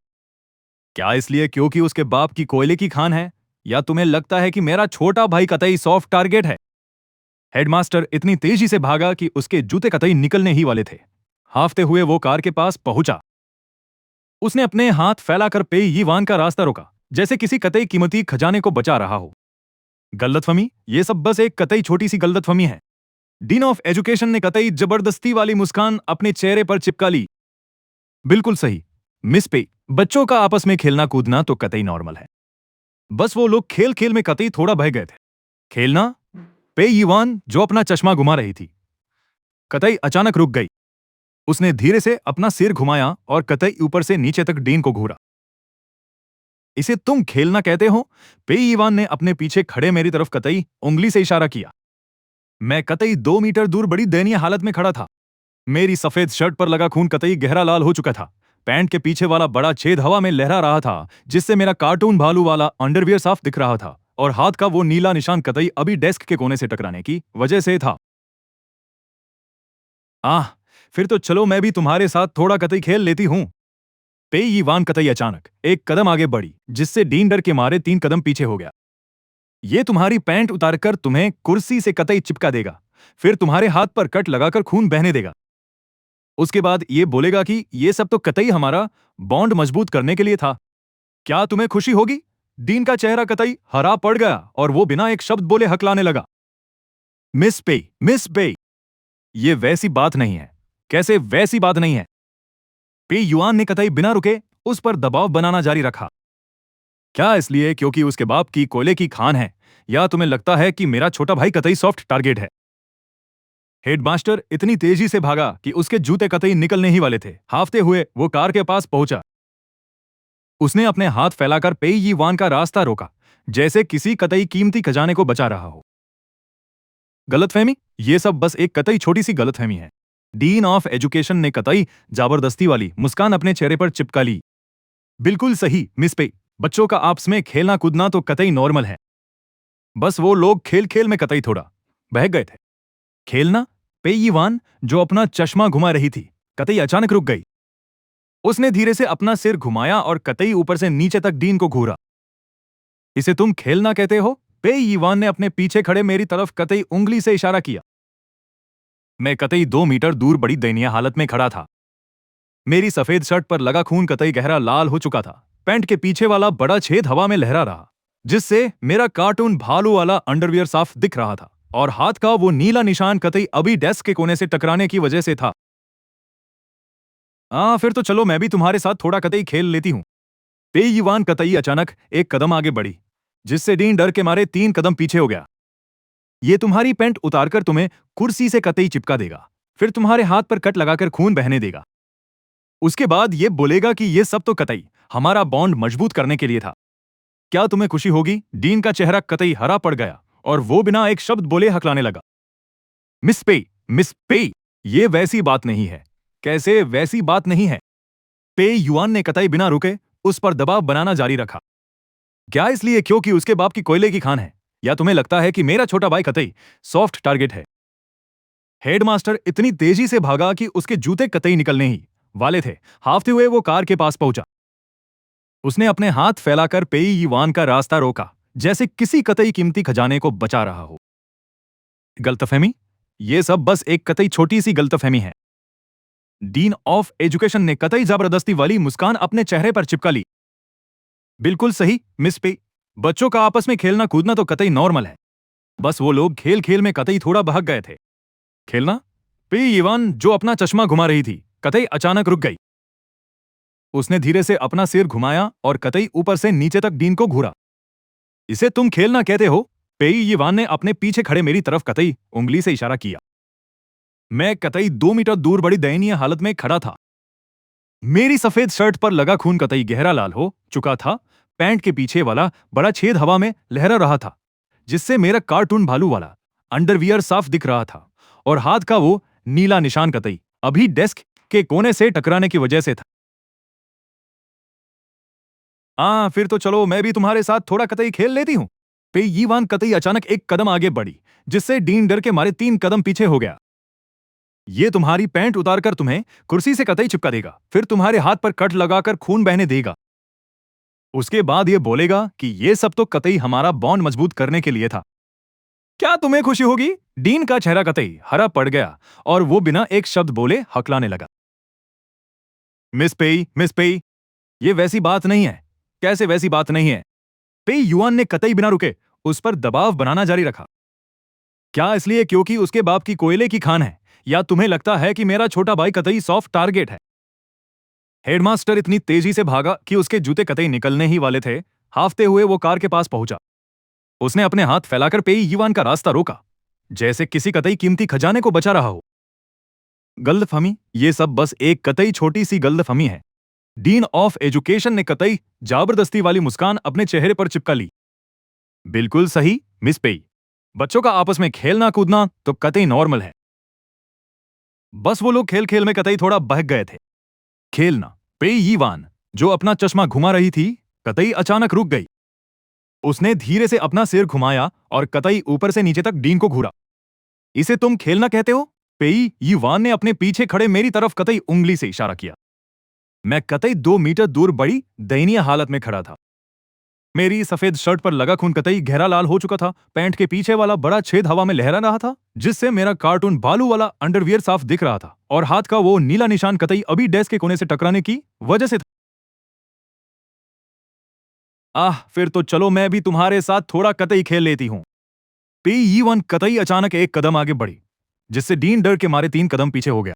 क्या इसलिए क्योंकि उसके बाप की कोयले की खान है, या तुम्हें लगता है कि मेरा छोटा भाई कतई सॉफ्ट टारगेट है? हेडमास्टर इतनी तेजी से भागा कि उसके जूते कतई निकलने ही वाले थे। हाफते हुए वो कार के पास पहुंचा। उसने अपने हाथ फैलाकर पे यीवान का रास्ता रोका, जैसे किसी कतई कीमती खजाने को बचा रहा हो। गलतफहमी? ये सब बस एक कतई छोटी सी गलतफहमी है। डीन ऑफ एजुकेशन ने कतई जबरदस्ती वाली मुस्कान अपने चेहरे पर चिपका ली। बिल्कुल सही, मिस पे। बच्चों का आपस में खेलना कूदना तो कतई नॉर्मल है। बस वो लोग खेल खेल में कतई थोड़ा बह गए थे। खेलना? पे यीवान, जो अपना चश्मा घुमा रही थी, कतई अचानक रुक गई। उसने धीरे से अपना सिर घुमाया और कतई ऊपर से नीचे तक डीन को घूरा। इसे तुम खेलना कहते हो? पे यीवान ने अपने पीछे खड़े मेरी तरफ कतई उंगली से इशारा किया। मैं कतई 2 मीटर दूर बड़ी दयनीय हालत में खड़ा था। मेरी सफेद शर्ट पर लगा खून कतई गहरा लाल हो चुका था। पैंट के पीछे वाला बड़ा छेद हवा में लहरा रहा था, जिससे मेरा कार्टून भालू वाला अंडरवियर साफ दिख रहा था, और हाथ का वो नीला निशान कतई अभी डेस्क के कोने से टकराने की वजह से था। फिर तो चलो मैं भी तुम्हारे साथ थोड़ा कतई खेल लेती हूं। पे यीवान कतई अचानक एक कदम आगे बढ़ी, जिससे डीन डर के मारे 3 कदम पीछे हो गया। ये तुम्हारी पैंट उतारकर तुम्हें कुर्सी से कतई चिपका देगा, फिर तुम्हारे हाथ पर कट लगाकर खून बहने देगा। उसके बाद ये बोलेगा कि ये सब तो कतई हमारा बॉन्ड मजबूत करने के लिए था। क्या तुम्हें खुशी होगी? डीन का चेहरा कतई हरा पड़ गया और वो बिना एक शब्द बोले हकलाने लगा। मिस पे, मिस पे, ये वैसी बात नहीं है। कैसे वैसी बात नहीं है? पे युआन ने कतई बिना रुके उस पर दबाव बनाना जारी रखा। क्या इसलिए क्योंकि उसके बाप की कोयले की खान है, या तुम्हें लगता है कि मेरा छोटा भाई कतई सॉफ्ट टारगेट है? हेडमास्टर इतनी तेजी से भागा कि उसके जूते कतई निकलने ही वाले थे। हाफते हुए वो कार के पास पहुंचा। उसने अपने हाथ फैलाकर पे यीवान का रास्ता रोका, जैसे किसी कतई कीमती खजाने को बचा रहा हो। गलतफहमी? ये सब बस एक कतई छोटी सी गलतफहमी है। डीन ऑफ एजुकेशन ने कतई जबरदस्ती वाली मुस्कान अपने चेहरे पर चिपका ली। बिल्कुल सही, मिस पे। बच्चों का आपस में खेलना कूदना तो कतई नॉर्मल है। बस वो लोग खेल खेल में कतई थोड़ा बह गए थे। खेलना? पे यीवान, जो अपना चश्मा घुमा रही थी, कतई अचानक रुक गई। उसने धीरे से अपना सिर घुमाया और कतई ऊपर से नीचे तक डीन को घूरा। इसे तुम खेलना कहते हो? पे यीवान ने अपने पीछे खड़े मेरी तरफ कतई उंगली से इशारा किया। मैं कतई 2 मीटर दूर बड़ी दयनीय हालत में खड़ा था। मेरी सफेद शर्ट पर लगा खून कतई गहरा लाल हो चुका था। पैंट के पीछे वाला बड़ा छेद हवा में लहरा रहा, जिससे मेरा कार्टून भालू वाला अंडरवियर साफ दिख रहा था और हाथ का वो नीला निशान कतई अभी डेस्क के कोने से टकराने की वजह से था। फिर तो चलो मैं भी तुम्हारे साथ थोड़ा कतई खेल लेती हूं। पे युवान कतई अचानक एक कदम आगे बढ़ी, जिससे डीन डर के मारे 3 कदम पीछे हो गया। ये तुम्हारी पैंट उतारकर तुम्हें कुर्सी से कतई चिपका देगा, फिर तुम्हारे हाथ पर कट लगाकर खून बहने देगा। उसके बाद ये बोलेगा कि ये सब तो कतई हमारा बॉन्ड मजबूत करने के लिए था। क्या तुम्हें खुशी होगी? डीन का चेहरा कतई हरा पड़ गया और वो बिना एक शब्द बोले हकलाने लगा। मिस पे, मिस पे, ये वैसी बात नहीं है। कैसे वैसी बात नहीं है? पे युआन ने कतई बिना रुके उस पर दबाव बनाना जारी रखा। क्या इसलिए क्योंकि उसके बाप की कोयले की खान है, या तुम्हें लगता है कि मेरा छोटा भाई कतई सॉफ्ट टारगेट है? हेडमास्टर इतनी तेजी से भागा कि उसके जूते कतई निकलने ही वाले थे। हाफते हुए वो कार के पास पहुंचा। उसने अपने हाथ फैलाकर पेई युआन का रास्ता रोका, जैसे किसी कतई कीमती खजाने को बचा रहा हो। गलतफहमी? ये सब बस एक कतई छोटी सी गलतफहमी है। डीन ऑफ एजुकेशन ने कतई जबरदस्ती वाली मुस्कान अपने चेहरे पर चिपका ली। बिल्कुल सही मिस पे, बच्चों का आपस में खेलना कूदना तो कतई नॉर्मल है। बस वो लोग खेल खेल में कतई थोड़ा बहक गए थे। खेलना? पे युआन जो अपना चश्मा घुमा रही थी, कतई अचानक रुक गई। उसने धीरे से अपना सिर घुमाया और कतई ऊपर से नीचे तक डीन को घूरा। इसे तुम खेलना कहते हो? पेई युआन ने अपने पीछे खड़े मेरी तरफ कतई उंगली से इशारा किया। मैं कतई 2 मीटर दूर बड़ी दयनीय हालत में खड़ा था। मेरी सफेद शर्ट पर लगा खून कतई गहरा लाल हो चुका था। पैंट के पीछे वाला बड़ा छेद हवा में लहरा रहा था, जिससे मेरा कार्टून भालू वाला अंडरवियर साफ दिख रहा था और हाथ का वो नीला निशान कतई अभी डेस्क के कोने से टकराने की वजह से था। फिर तो चलो मैं भी तुम्हारे साथ थोड़ा कतई खेल लेती हूं। पे यीवान कतई अचानक एक कदम आगे बढ़ी, जिससे डीन डर के मारे 3 कदम पीछे हो गया। ये तुम्हारी पैंट उतारकर तुम्हें कुर्सी से कतई चिपका देगा, फिर तुम्हारे हाथ पर कट लगाकर खून बहने देगा। उसके बाद ये बोलेगा कि ये सब तो कतई हमारा बॉन्ड मजबूत करने के लिए था। क्या तुम्हें खुशी होगी? डीन का चेहरा कतई हरा पड़ गया और वो बिना एक शब्द बोले हकलाने लगा। मिस पेई, मिस पेई, ये वैसी बात नहीं है। कैसे वैसी बात नहीं है? पेई युआन ने कतई बिना रुके उस पर दबाव बनाना जारी रखा। क्या इसलिए क्योंकि उसके बाप की कोयले की खान है, या तुम्हें लगता है कि मेरा छोटा भाई कतई सॉफ्ट टारगेट है? हेडमास्टर इतनी तेजी से भागा कि उसके जूते कतई निकलने ही वाले थे। हाफते हुए वो कार के पास पहुंचा। उसने अपने हाथ फैलाकर पेई युआन का रास्ता रोका, जैसे किसी कतई कीमती खजाने को बचा रहा हो। गलतफहमी? ये सब बस एक कतई छोटी सी गलतफहमी है। डीन ऑफ एजुकेशन ने कतई जबरदस्ती वाली मुस्कान अपने चेहरे पर चिपका ली। बिल्कुल सही मिस पेई, बच्चों का आपस में खेलना कूदना तो कतई नॉर्मल है। बस वो लोग खेल खेल में कतई थोड़ा बहक गए थे। खेलना? पे यीवान जो अपना चश्मा घुमा रही थी, कतई अचानक रुक गई। उसने धीरे से अपना सिर घुमाया और कतई ऊपर से नीचे तक डीन को घूरा। इसे तुम खेलना कहते हो? पेई यीवान ने अपने पीछे खड़े मेरी तरफ कतई उंगली से इशारा किया। मैं कतई 2 मीटर दूर बड़ी दयनीय हालत में खड़ा था। मेरी सफेद शर्ट पर लगा खून कतई गहरा लाल हो चुका था। पैंट के पीछे वाला बड़ा छेद हवा में लहरा रहा था, जिससे मेरा कार्टून भालू वाला अंडरवियर साफ दिख रहा था और हाथ का वो नीला निशान कतई अभी डेस्क के कोने से टकराने की वजह से था। फिर तो चलो मैं भी तुम्हारे साथ थोड़ा कतई खेल लेती हूं। पी यीवन कतई अचानक एक कदम आगे बढ़ी, जिससे डीन डर के मारे 3 कदम पीछे हो गया।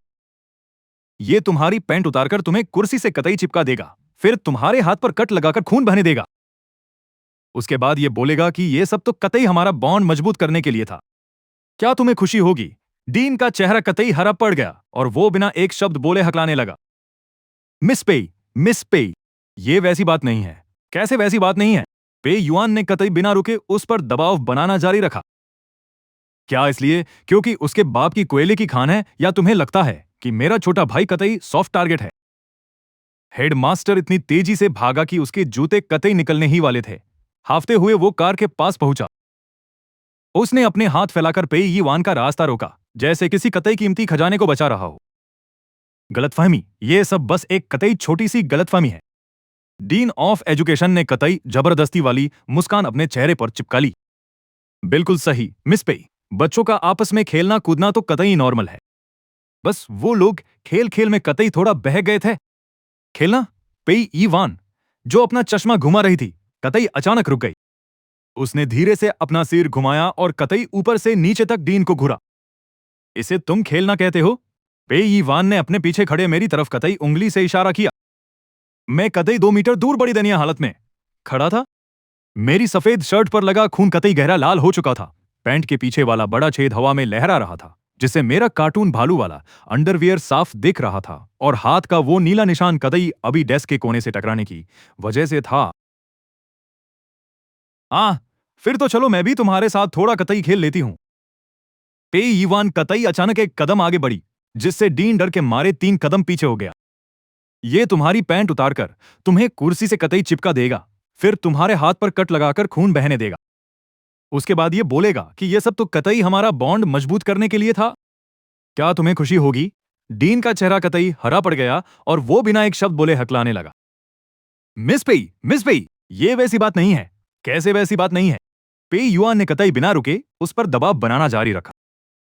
ये तुम्हारी पैंट उतारकर तुम्हें कुर्सी से कतई चिपका देगा, फिर तुम्हारे हाथ पर कट लगाकर खून बहने देगा। उसके बाद ये बोलेगा कि ये सब तो कतई हमारा बॉन्ड मजबूत करने के लिए था। क्या तुम्हें खुशी होगी? डीन का चेहरा कतई हरा पड़ गया और वो बिना एक शब्द बोले हकलाने लगा। मिस पेई, मिस पेई, ये वैसी बात नहीं है। कैसे वैसी बात नहीं है? पे युआन ने कतई बिना रुके उस पर दबाव बनाना जारी रखा। क्या इसलिए क्योंकि उसके बाप की कोयले की खान है, या तुम्हें लगता है कि मेरा छोटा भाई कतई सॉफ्ट टारगेट है? हेडमास्टर इतनी तेजी से भागा कि उसके जूते कतई निकलने ही वाले थे। हाफते हुए वो कार के पास पहुंचा। उसने अपने हाथ फैलाकर पे यीवान का रास्ता रोका, जैसे किसी कतई कीमती खजाने को बचा रहा हो। गलतफहमी? ये सब बस एक कतई छोटी सी गलतफहमी है। डीन ऑफ एजुकेशन ने कतई जबरदस्ती वाली मुस्कान अपने चेहरे पर चिपका ली। बिल्कुल सही मिस पे, बच्चों का आपस में खेलना कूदना तो कतई नॉर्मल है। बस वो लोग खेल खेल में कतई थोड़ा बह गए थे। खेलना? पे यीवान जो अपना चश्मा घुमा रही थी, कतई अचानक रुक गई। उसने धीरे से अपना सिर घुमाया और कतई ऊपर से नीचे तक डीन को घुरा। इसे तुम खेलना कहते हो? पे यीवान ने अपने पीछे खड़े मेरी तरफ कतई उंगली से इशारा किया। मैं कतई 2 मीटर दूर बड़ी दयनीय हालत में खड़ा था। मेरी सफेद शर्ट पर लगा खून कतई गहरा लाल हो चुका था। पैंट के पीछे वाला बड़ा छेद हवा में लहरा रहा था, जिससे मेरा कार्टून भालू वाला अंडरवियर साफ दिख रहा था, और हाथ का वो नीला निशान कतई अभी डेस्क के कोने से टकराने की वजह से था। फिर तो चलो मैं भी तुम्हारे साथ थोड़ा कतई खेल लेती हूं। पे यीवान कतई अचानक एक कदम आगे बढ़ी, जिससे डीन डर के मारे 3 कदम पीछे हो गया। ये तुम्हारी पैंट उतारकर तुम्हें कुर्सी से कतई चिपका देगा, फिर तुम्हारे हाथ पर कट लगाकर खून बहने देगा। उसके बाद ये बोलेगा कि ये सब तो कतई हमारा बॉन्ड मजबूत करने के लिए था। क्या तुम्हें खुशी होगी? डीन का चेहरा कतई हरा पड़ गया और वो बिना एक शब्द बोले हकलाने लगा। मिस पेई, ये वैसी बात नहीं है। कैसे वैसी बात नहीं है? पे युआन ने कतई बिना रुके उस पर दबाव बनाना जारी रखा।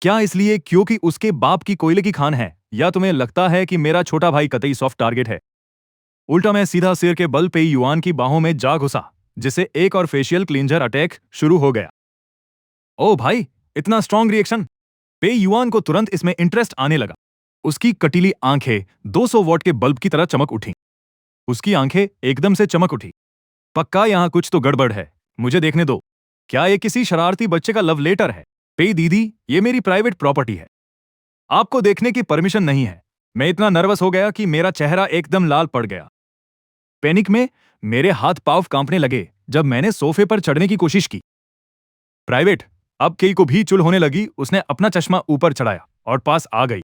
क्या इसलिए क्योंकि उसके बाप की कोयले की खान है, या तुम्हें लगता है कि मेरा छोटा भाई कतई सॉफ्ट टारगेट है? उल्टा मैं सीधा सिर के बल पे युआन की बाहों में जा घुसा, जिससे एक और फेशियल क्लिंजर अटैक शुरू हो गया। ओ भाई, इतना स्ट्रॉन्ग रिएक्शन! पे युआन को तुरंत इसमें इंटरेस्ट आने लगा। उसकी कटीली आंखें 200 वॉट के बल्ब की तरह चमक उठी। उसकी आंखें एकदम से चमक उठी। पक्का यहां कुछ तो गड़बड़ है, मुझे देखने दो। क्या ये किसी शरारती बच्चे का लव लेटर है? पे दीदी, ये मेरी प्राइवेट प्रॉपर्टी है, आपको देखने की परमिशन नहीं है। मैं इतना नर्वस हो गया कि मेरा चेहरा एकदम लाल पड़ गया। पैनिक में मेरे हाथ पांव कांपने लगे जब मैंने सोफे पर चढ़ने की कोशिश की। प्राइवेट, अब केई को भी चुल होने लगी। उसने अपना चश्मा ऊपर चढ़ाया और पास आ गई।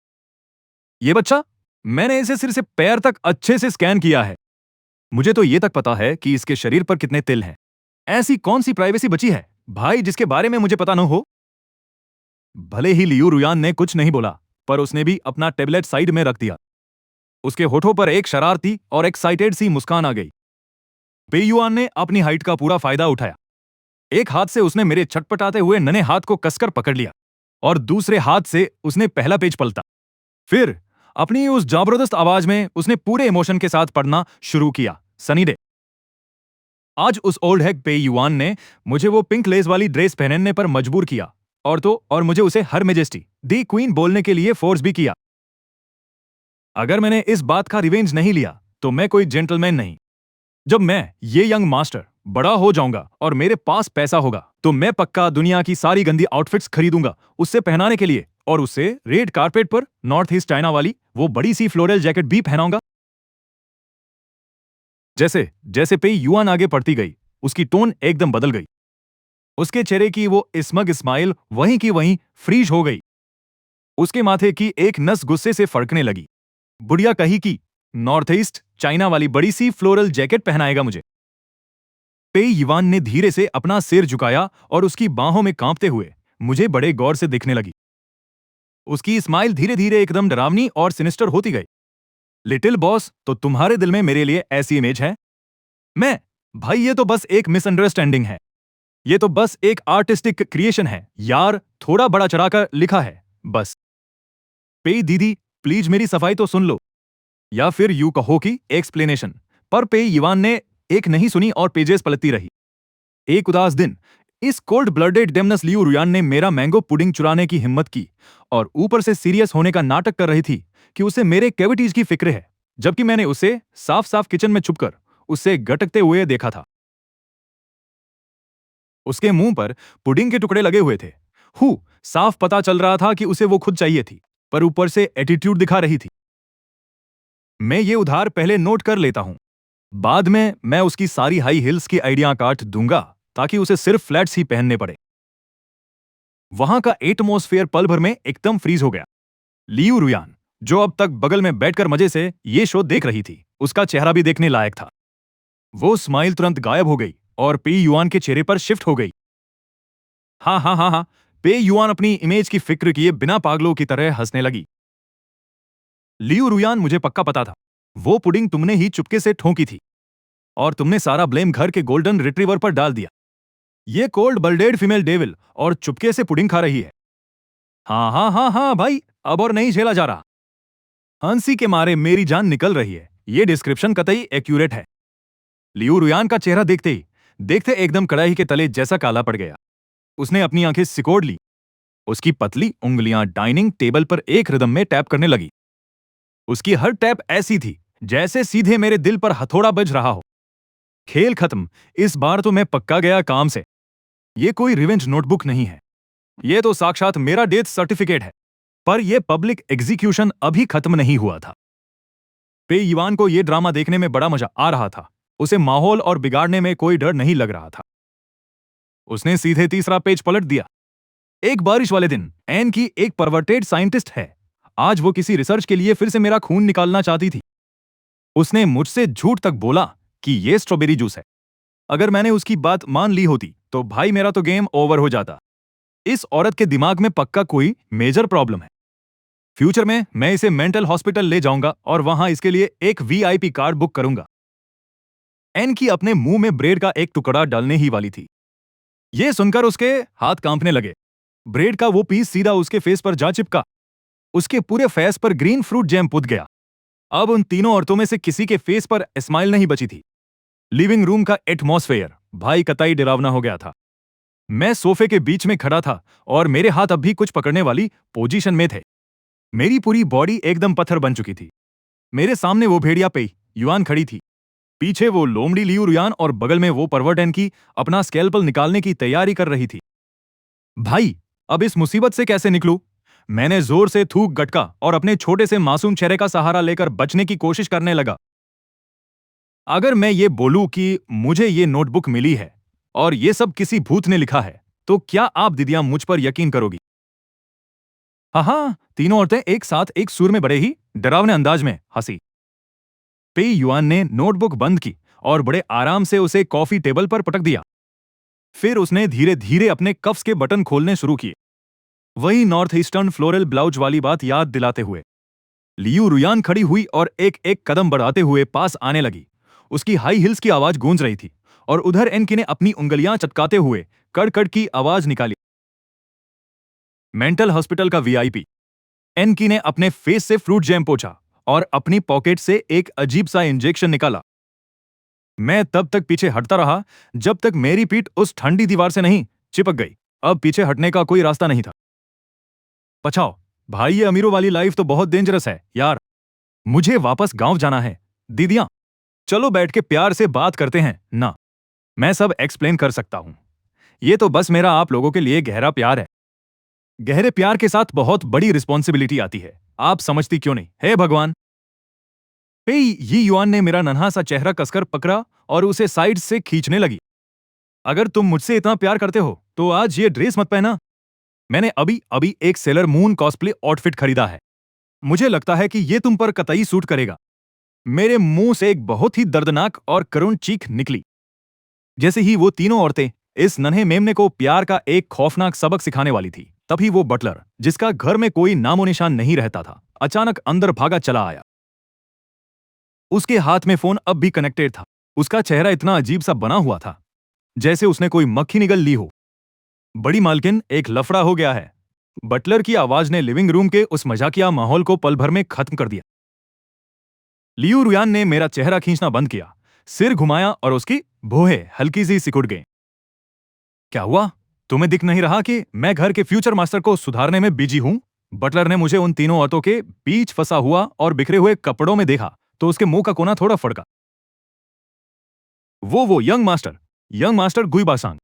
ये बच्चा, मैंने इसे सिर से पैर तक अच्छे से स्कैन किया है। मुझे तो ये तक पता है कि इसके शरीर पर कितने तिल हैं। ऐसी कौन सी प्राइवेसी बची है भाई जिसके बारे में मुझे पता न हो? भले ही लियू रुयान ने कुछ नहीं बोला, पर उसने भी अपना टेबलेट साइड में रख दिया। उसके होठों पर एक शरारती और एक्साइटेड सी मुस्कान आ गई। पे युआन ने अपनी हाइट का पूरा फायदा उठाया। एक हाथ से उसने मेरे छटपटाते हुए नन्हे हाथ को कसकर पकड़ लिया और दूसरे हाथ से उसने पहला पेज पलटा। फिर अपनी उस जबरदस्त आवाज में उसने पूरे इमोशन के साथ पढ़ना शुरू किया। Sunny day. आज उस ओल्ड हैक पे युआन ने मुझे वो पिंक लेस वाली ड्रेस पहनने पर मजबूर किया, और मुझे उसे हर मेजेस्टी दी क्वीन बोलने के लिए फोर्स भी किया। अगर मैंने इस बात का रिवेंज नहीं लिया तो मैं कोई जेंटलमैन नहीं। जब मैं ये यंग मास्टर बड़ा हो जाऊंगा और मेरे पास पैसा होगा तो मैं पक्का दुनिया की सारी गंदी आउटफिट्स खरीदूंगा उससे पहनाने के लिए, और उससे रेड कारपेट पर नॉर्थ ईस्ट चाइना वाली वो बड़ी सी फ्लोरल जैकेट भी पहनाऊंगा। जैसे जैसे पे युआन आगे बढ़ती गई, उसकी टोन एकदम बदल गई। उसके चेहरे की वो स्मग स्माइल वहीं की वहीं फ्रीज हो गई। उसके माथे की एक नस गुस्से से फड़कने लगी। बुढ़िया कही कि नॉर्थ ईस्ट चाइना वाली बड़ी सी फ्लोरल जैकेट पहनाएगा मुझे। पे युआन ने धीरे से अपना सिर झुकाया और उसकी बाहों में कांपते हुए मुझे बड़े गौर से देखने लगी। उसकी स्माइल धीरे धीरे एकदम डरावनी और सिनिस्टर होती गई। लिटिल बॉस, तो तुम्हारे दिल में मेरे लिए ऐसी इमेज है? मैं भाई, ये तो बस एक मिसअंडरस्टैंडिंग है। ये तो बस एक आर्टिस्टिक क्रिएशन है यार, थोड़ा बड़ा चढ़ाकर लिखा है बस। पे दीदी, प्लीज मेरी सफाई तो सुन लो, या फिर यूं कहो कि एक्सप्लेनेशन। पर पे युआन ने एक नहीं सुनी और पेजेस पलटती रही। एक उदास दिन इस कोल्ड ब्लडेड डेमनस लियू रुयान ने मेरा मैंगो पुडिंग चुराने की हिम्मत की और ऊपर से सीरियस होने का नाटक कर रही थी कि उसे मेरे कैविटीज की फिक्र है, जबकि मैंने उसे साफ साफ किचन में छुपकर उससे गटकते हुए देखा था। उसके मुंह पर पुडिंग के टुकड़े लगे हुए थे। साफ पता चल रहा था कि उसे वो खुद चाहिए थी, पर ऊपर से एटीट्यूड दिखा रही थी। मैं ये उधार पहले नोट कर लेता हूं, बाद में मैं उसकी सारी हाई हिल्स की आइडिया काट दूंगा ताकि उसे सिर्फ फ्लैट्स ही पहनने पड़े। वहां का एटमॉस्फेयर पल भर में एकदम फ्रीज हो गया। लियू रुयान, जो अब तक बगल में बैठकर मजे से ये शो देख रही थी, उसका चेहरा भी देखने लायक था। वो स्माइल तुरंत गायब हो गई और पे युआन के चेहरे पर शिफ्ट हो गई। हाँ, पे युआन अपनी इमेज की फिक्र किए बिना पागलों की तरह हंसने लगी। लियू रुयान, मुझे पक्का पता था वो पुडिंग तुमने ही चुपके से ठोंकी थी और तुमने सारा ब्लेम घर के गोल्डन रिट्रीवर पर डाल दिया। ये कोल्ड ब्लडेड फीमेल डेविल और चुपके से पुडिंग खा रही है। हाँ भाई, अब और नहीं झेला जा रहा। हंसी के मारे मेरी जान निकल रही है। ये डिस्क्रिप्शन कतई एक्यूरेट है। लियू रुयान का चेहरा देखते ही देखते एकदम कड़ाही के तले जैसा काला पड़ गया। उसने अपनी आंखें सिकोड़ ली। उसकी पतली उंगलियां डाइनिंग टेबल पर एक रिदम में टैप करने लगी। उसकी हर टैप ऐसी थी जैसे सीधे मेरे दिल पर हथौड़ा बज रहा हो। खेल खत्म। इस बार तो मैं पक्का गया काम से। ये कोई रिवेंज नोटबुक नहीं है, ये तो साक्षात मेरा डेथ सर्टिफिकेट है। पर यह पब्लिक एग्जीक्यूशन अभी खत्म नहीं हुआ था। पे युआन को यह ड्रामा देखने में बड़ा मजा आ रहा था। उसे माहौल और बिगाड़ने में कोई डर नहीं लग रहा था। उसने सीधे तीसरा पेज पलट दिया। एक बारिश वाले दिन एन की एक परवर्टेड साइंटिस्ट है। आज वो किसी रिसर्च के लिए फिर से मेरा खून निकालना चाहती थी। उसने मुझसे झूठ तक बोला कि ये स्ट्रॉबेरी जूस है। अगर मैंने उसकी बात मान ली होती तो भाई मेरा तो गेम ओवर हो जाता। इस औरत के दिमाग में पक्का कोई मेजर प्रॉब्लम है। फ्यूचर में मैं इसे मेंटल हॉस्पिटल ले जाऊंगा और वहां इसके लिए एक वीआईपी कार्ड बुक करूंगा। एन की अपने मुंह में ब्रेड का एक टुकड़ा डालने ही वाली थी। यह सुनकर उसके हाथ कांपने लगे। ब्रेड का वो पीस सीधा उसके फेस पर जा चिपका। उसके पूरे फेस पर ग्रीन फ्रूट जैम पुत गया। अब उन तीनों औरतों में से किसी के फेस पर स्माइल नहीं बची थी। लिविंग रूम का एटमॉस्फेयर भाई कतई डरावना हो गया था। मैं सोफे के बीच में खड़ा था और मेरे हाथ अब भी कुछ पकड़ने वाली पोजीशन में थे। मेरी पूरी बॉडी एकदम पत्थर बन चुकी थी। मेरे सामने वो भेड़िया पे युआन खड़ी थी। पीछे वो लोमड़ी लियू रुयान और बगल में वो परवर्टन की अपना स्कैल्पल निकालने की तैयारी कर रही थी। भाई, अब इस मुसीबत से कैसे निकलूं? मैंने जोर से थूक गटका और अपने छोटे से मासूम चेहरे का सहारा लेकर बचने की कोशिश करने लगा। अगर मैं ये बोलूं कि मुझे ये नोटबुक मिली है और ये सब किसी भूत ने लिखा है, तो क्या आप दीदियां मुझ पर यकीन करोगी? हाँ, तीनों औरतें एक साथ एक सुर में बड़े ही डरावने अंदाज में हंसी। पे युआन ने नोटबुक बंद की और बड़े आराम से उसे कॉफी टेबल पर पटक दिया। फिर उसने धीरे धीरे अपने कफ्स के बटन खोलने शुरू किए, वही नॉर्थ ईस्टर्न फ्लोरल ब्लाउज वाली बात याद दिलाते हुए। लियू रुयान खड़ी हुई और एक एक कदम बढ़ाते हुए पास आने लगी। उसकी हाई हिल्स की आवाज गूंज रही थी और उधर एनकी ने अपनी उंगलियां चटकाते हुए कड़कड़ की आवाज निकाली। मेंटल हॉस्पिटल का वीआईपी। एनकी ने अपने फेस से फ्रूट जैम पोंछा और अपनी पॉकेट से एक अजीब सा इंजेक्शन निकाला। मैं तब तक पीछे हटता रहा जब तक मेरी पीठ उस ठंडी दीवार से नहीं चिपक गई। अब पीछे हटने का कोई रास्ता नहीं था। पछाओ भाई, ये अमीरों वाली लाइफ तो बहुत डेंजरस है यार। मुझे वापस गांव जाना है। दीदियां, चलो बैठ के प्यार से बात करते हैं ना। मैं सब एक्सप्लेन कर सकता हूं। ये तो बस मेरा आप लोगों के लिए गहरा प्यार है। गहरे प्यार के साथ बहुत बड़ी रिस्पॉन्सिबिलिटी आती है। आप समझती क्यों नहीं? हे भगवान! पे यी युआन ने मेरा नन्हा सा चेहरा कसकर पकड़ा और उसे साइड से खींचने लगी। अगर तुम मुझसे इतना प्यार करते हो तो आज ये ड्रेस मत पहना। मैंने अभी अभी एक सेलर मून कॉस्प्ले आउटफिट खरीदा है। मुझे लगता है कि ये तुम पर कतई सूट करेगा। मेरे मुंह से एक बहुत ही दर्दनाक और करुण चीख निकली। जैसे ही वो तीनों औरतें इस नन्हे मेमने को प्यार का एक खौफनाक सबक सिखाने वाली थी, तभी वो बटलर, जिसका घर में कोई नामो निशान नहीं रहता था, अचानक अंदर भागा चला आया। उसके हाथ में फोन अब भी कनेक्टेड था। उसका चेहरा इतना अजीब सा बना हुआ था जैसे उसने कोई मक्खी निगल ली हो। बड़ी मालकिन, एक लफड़ा हो गया है। बटलर की आवाज ने लिविंग रूम के उस मजाकिया माहौल को पल भर में खत्म कर दिया। लियू रुयान ने मेरा चेहरा खींचना बंद किया, सिर घुमाया और उसकी भौहें हल्की सी सिकुड़ गईं। क्या हुआ? तुम्हें दिख नहीं रहा कि मैं घर के फ्यूचर मास्टर को सुधारने में बिजी हूं? बटलर ने मुझे उन तीनों औरतों के बीच फंसा हुआ और बिखरे हुए कपड़ों में देखा तो उसके मुंह का कोना थोड़ा फड़का। वो यंग मास्टर गुइबासांग।